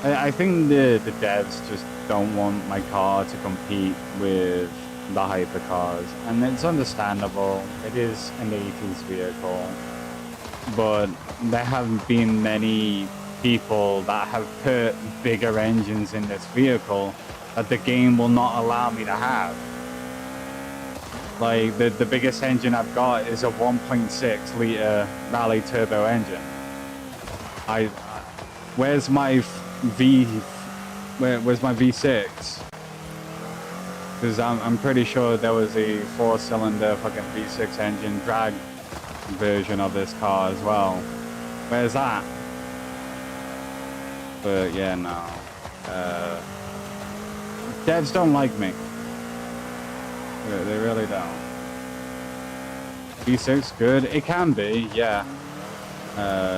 [SPEAKER 2] I think the devs just don't want my car to compete with the hypercars, and it's understandable. It is an 80s vehicle, but there have been many people that have put bigger engines in this vehicle that the game will not allow me to have. Like, the biggest engine I've got is a 1.6 liter Rally turbo engine. Where's my where's my V6? Because I'm pretty sure there was a 4-cylinder fucking V6 engine drag version of this car as well. Where's that? But yeah, no. Devs don't like me. They really don't. V6 good? It can be, yeah.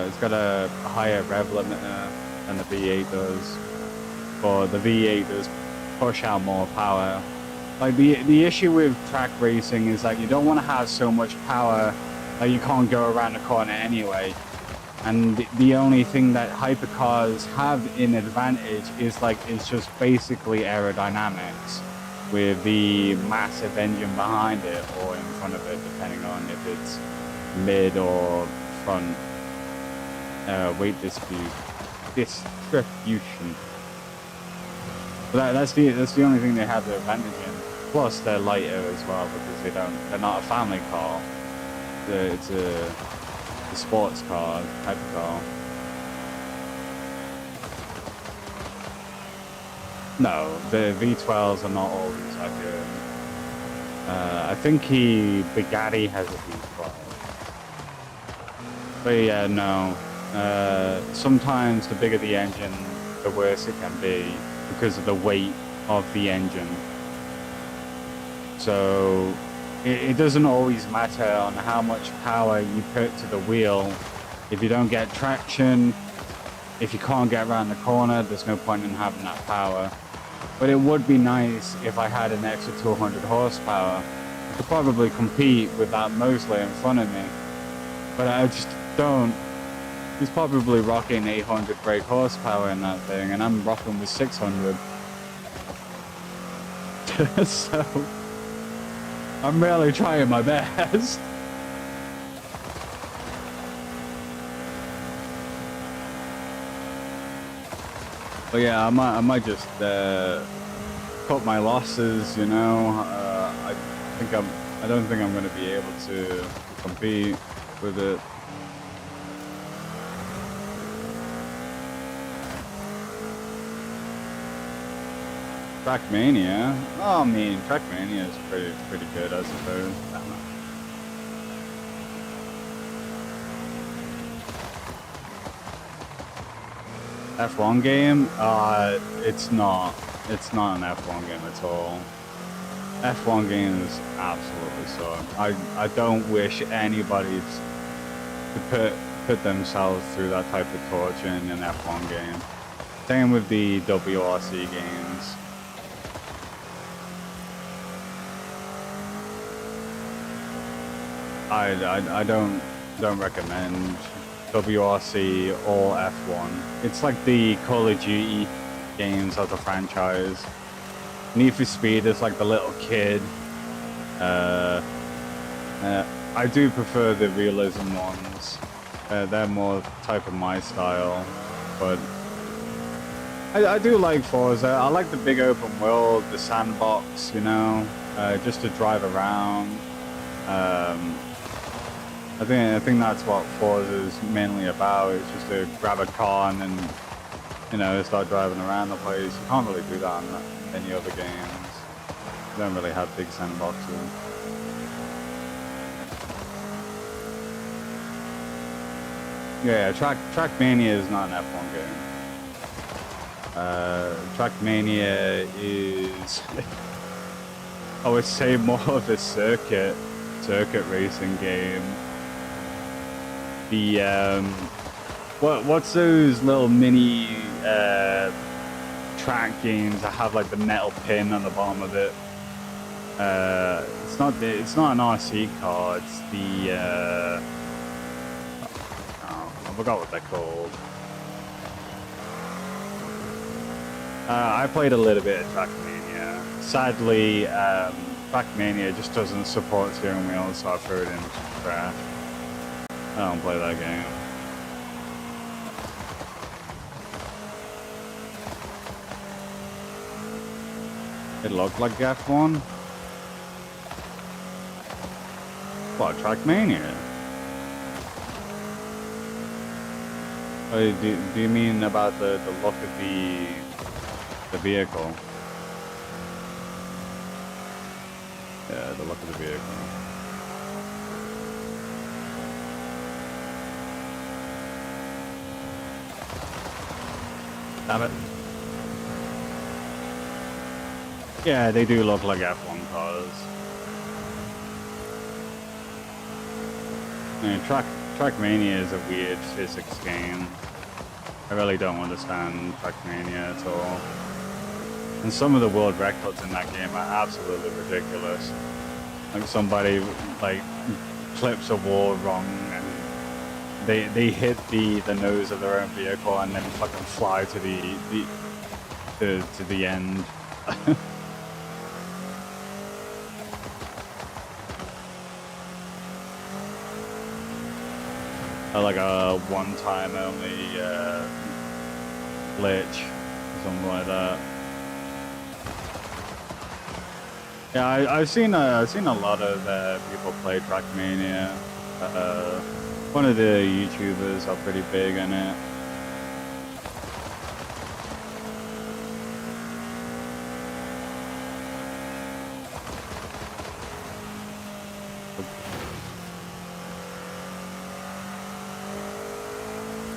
[SPEAKER 2] It's got a higher rev limiter than the V8 does, but the V8 does push out more power. Like the issue with track racing is that you don't want to have so much power that you can't go around the corner anyway. And the only thing that hypercars have in advantage is like it's just basically aerodynamics, with the massive engine behind it or in front of it, depending on if it's mid or front. Weight distribution. But that's the only thing they have the advantage in. Plus, they're lighter as well because they're not a family car. It's a sports car type of car. No, the V12s are not always like I think Bugatti has a V12. But yeah, no. Sometimes the bigger the engine, the worse it can be because of the weight of the engine. So it doesn't always matter on how much power you put to the wheel. If you don't get traction, if you can't get around the corner, there's no point in having that power. But it would be nice if I had an extra 200 horsepower. I could probably compete with that Mosley in front of me. But I just don't. He's probably rocking 800 brake horsepower in that thing, and I'm rocking with 600. So I'm really trying my best. But yeah, I might just cut my losses. You know, I don't think I'm going to be able to compete with it. Trackmania? Oh, I mean, Trackmania is pretty good, I suppose. I don't know. F1 game? It's not. It's not an F1 game at all. F1 game is absolutely so. I don't wish anybody to put themselves through that type of torture in an F1 game. Same with the WRC games. I don't recommend WRC or F1. It's like the Call of Duty games of the franchise. Need for Speed is like the little kid. I do prefer the realism ones. They're more type of my style, but I do like Forza. I like the big open world, the sandbox, you know, just to drive around. I think that's what Forza is mainly about. It's just to grab a car and then, you know, start driving around the place. You can't really do that in many other games. You don't really have big sandboxes. Yeah, Trackmania is not an F1 game. Trackmania is, I would say, more of a circuit racing game. The what's those little mini track games that have like the metal pin on the bottom of it? It's not an RC car. It's the I forgot what they're called. I played a little bit of Trackmania. Sadly, Trackmania just doesn't support steering wheels, so I threw it in, which is trash. I don't play that game. It looked like F1. What, Trackmania? Oh, do you mean about the look of the vehicle? Yeah, the look of the vehicle. Damn it. Yeah, they do look like F1 cars. I mean, Trackmania is a weird physics game. I really don't understand Trackmania at all. And some of the world records in that game are absolutely ridiculous. Like somebody like clips a wall wrong and they hit the nose of their own vehicle and then fucking fly to the end. Like a one-time only glitch, or something like that. Yeah, I've seen a lot of people play Trackmania. One of the YouTubers are pretty big in it.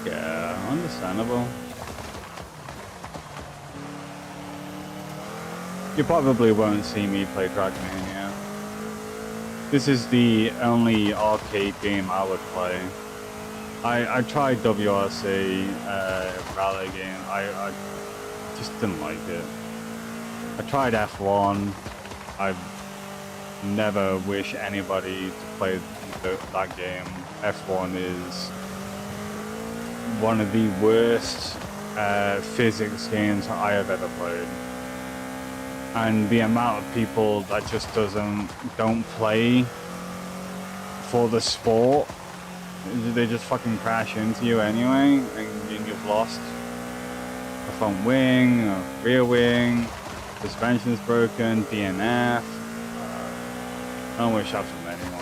[SPEAKER 2] Yeah, understandable. You probably won't see me play Trackmania. This is the only arcade game I would play. I tried WRC rally game. I just didn't like it. I tried F1. I never wish anybody to play that game. F1 is one of the worst physics games I have ever played. And the amount of people that just don't play for the sport, they just fucking crash into you anyway, and you've lost a front wing, a rear wing, suspension's broken, DNF. I don't wish that from anyone.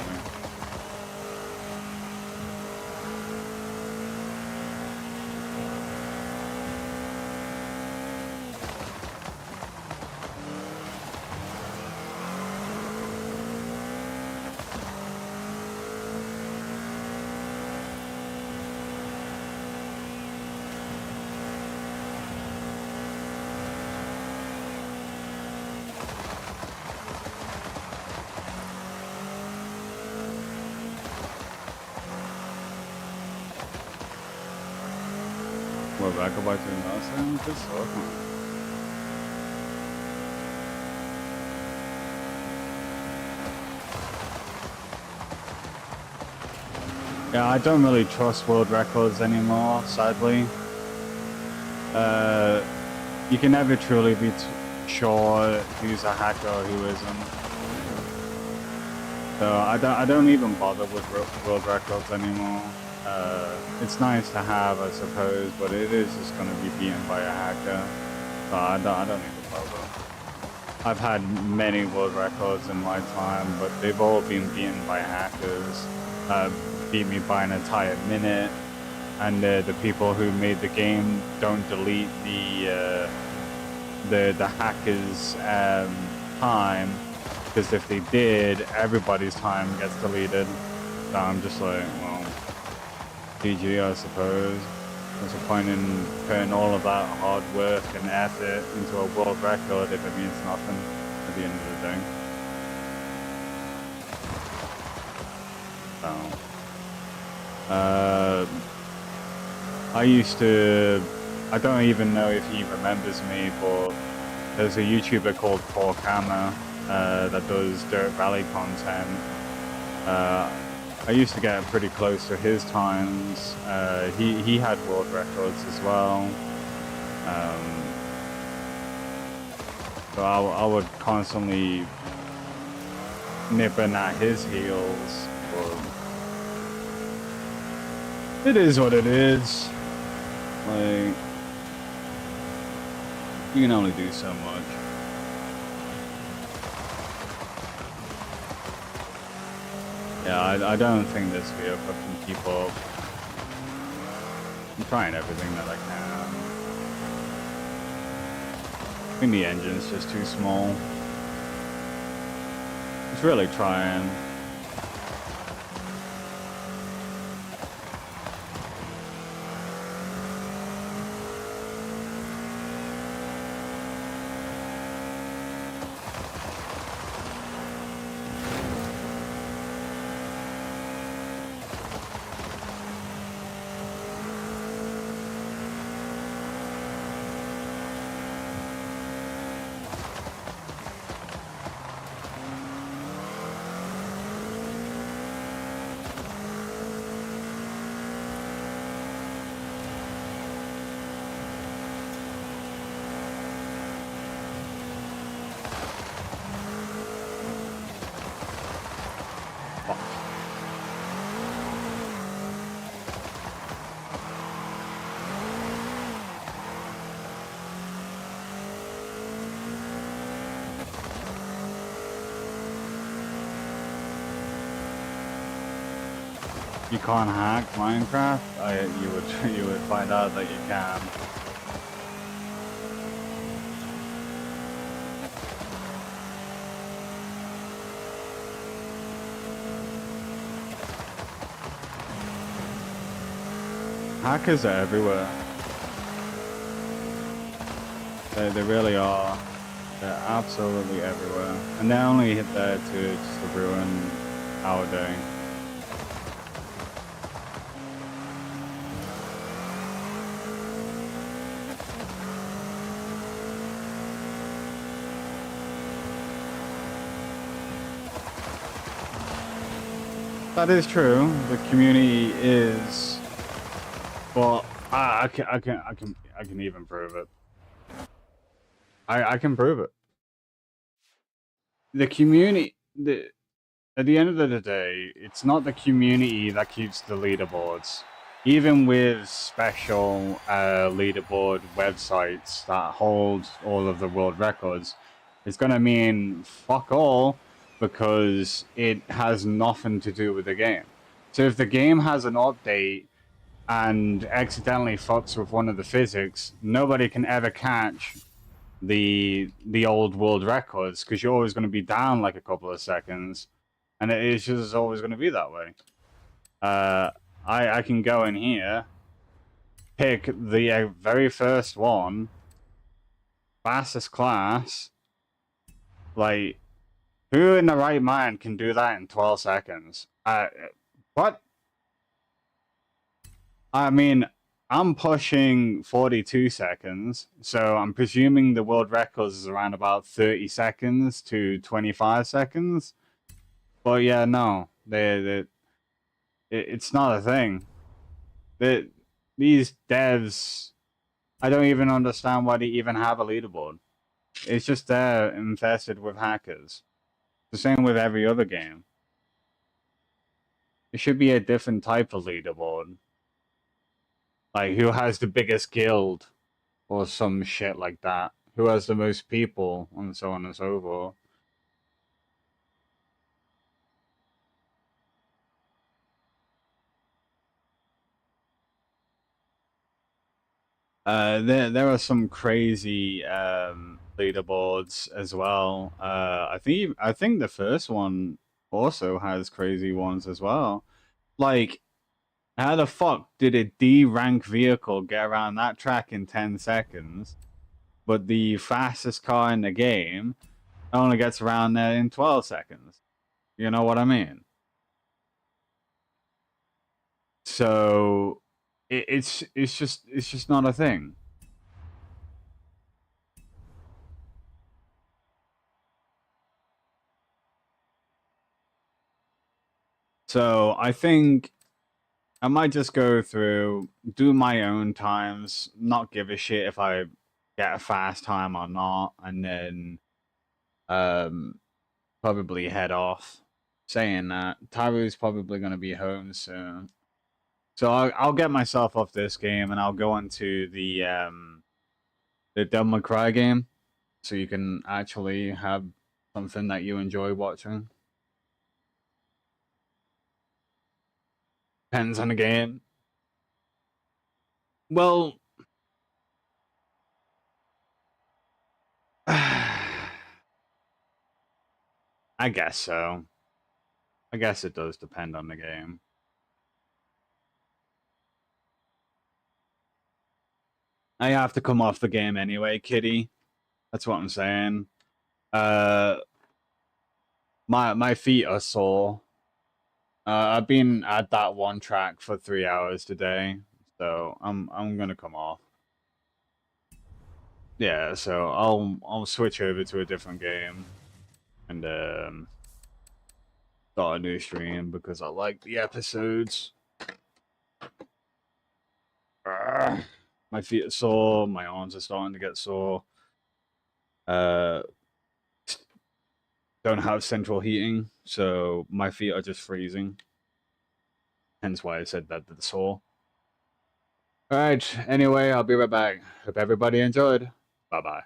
[SPEAKER 2] We're back about to announce this. Yeah, I don't really trust world records anymore, sadly. You can never truly be sure who's a hacker or who isn't. So I don't even bother with world records anymore. It's nice to have, I suppose, but it is just going to be beaten by a hacker. So I don't even bother. I've had many world records in my time, but they've all been beaten by hackers. Beat me by an entire minute, and the people who made the game don't delete the hackers' time, because if they did, everybody's time gets deleted. So I'm just like, well, GG, I suppose. What's the point in putting all of that hard work and effort into a world record if it means nothing at the end of the day? So, I don't even know if he remembers me, but there's a YouTuber called Paul Kammer that does dirt rally content. I used to get pretty close to his times. He had world records as well. So I would constantly nipping at his heels. But it is what it is. Like, you can only do so much. Yeah, I don't think this vehicle can keep up. I'm trying everything that I can. I think the engine's just too small. It's really trying. you can't hack Minecraft, you would find out that you can. Hackers are everywhere. They really are. They're absolutely everywhere. And they're only there to just to ruin our day. That is true. The community is, but I can even prove it. I can prove it. The community, at the end of the day, it's not the community that keeps the leaderboards. Even with special leaderboard websites that hold all of the world records, it's gonna mean fuck all because it has nothing to do with the game. So if the game has an update and accidentally fucks with one of the physics, nobody can ever catch the old world records because you're always going to be down like a couple of seconds, and it's just always going to be that way. I can go in here, pick the very first one, fastest class. Like, who in the right mind can do that in 12 seconds? What? I mean, I'm pushing 42 seconds, so I'm presuming the world record is around about 30 seconds to 25 seconds. But yeah, no, it's not a thing. These devs, I don't even understand why they even have a leaderboard. It's just there infested with hackers. The same with every other game. It should be a different type of leaderboard. Like, who has the biggest guild? Or some shit like that. Who has the most people, and so on and so forth. There are some crazy leaderboards as well. I think the first one also has crazy ones as well. Like, how the fuck did a D rank vehicle get around that track in 10 seconds, but the fastest car in the game only gets around there in 12 seconds? You know what I mean? So it's just not a thing. So I think I might just go through, do my own times, not give a shit if I get a fast time or not, and then um probably head off. Saying that, Taru's probably gonna be home soon. So I'll get myself off this game and I'll go on to the Devil May Cry game, so you can actually have something that you enjoy watching. Depends on the game. Well, I guess so. I guess it does depend on the game. I have to come off the game anyway, kitty. That's what I'm saying. Uh, my feet are sore. I've been at that one track for 3 hours today, so I'm gonna come off. Yeah, so I'll switch over to a different game and start a new stream because I like the episodes. My feet are sore, my arms are starting to get sore. Don't have central heating, so my feet are just freezing. Hence why I said that they're sore. Alright, anyway, I'll be right back. Hope everybody enjoyed. Bye-bye.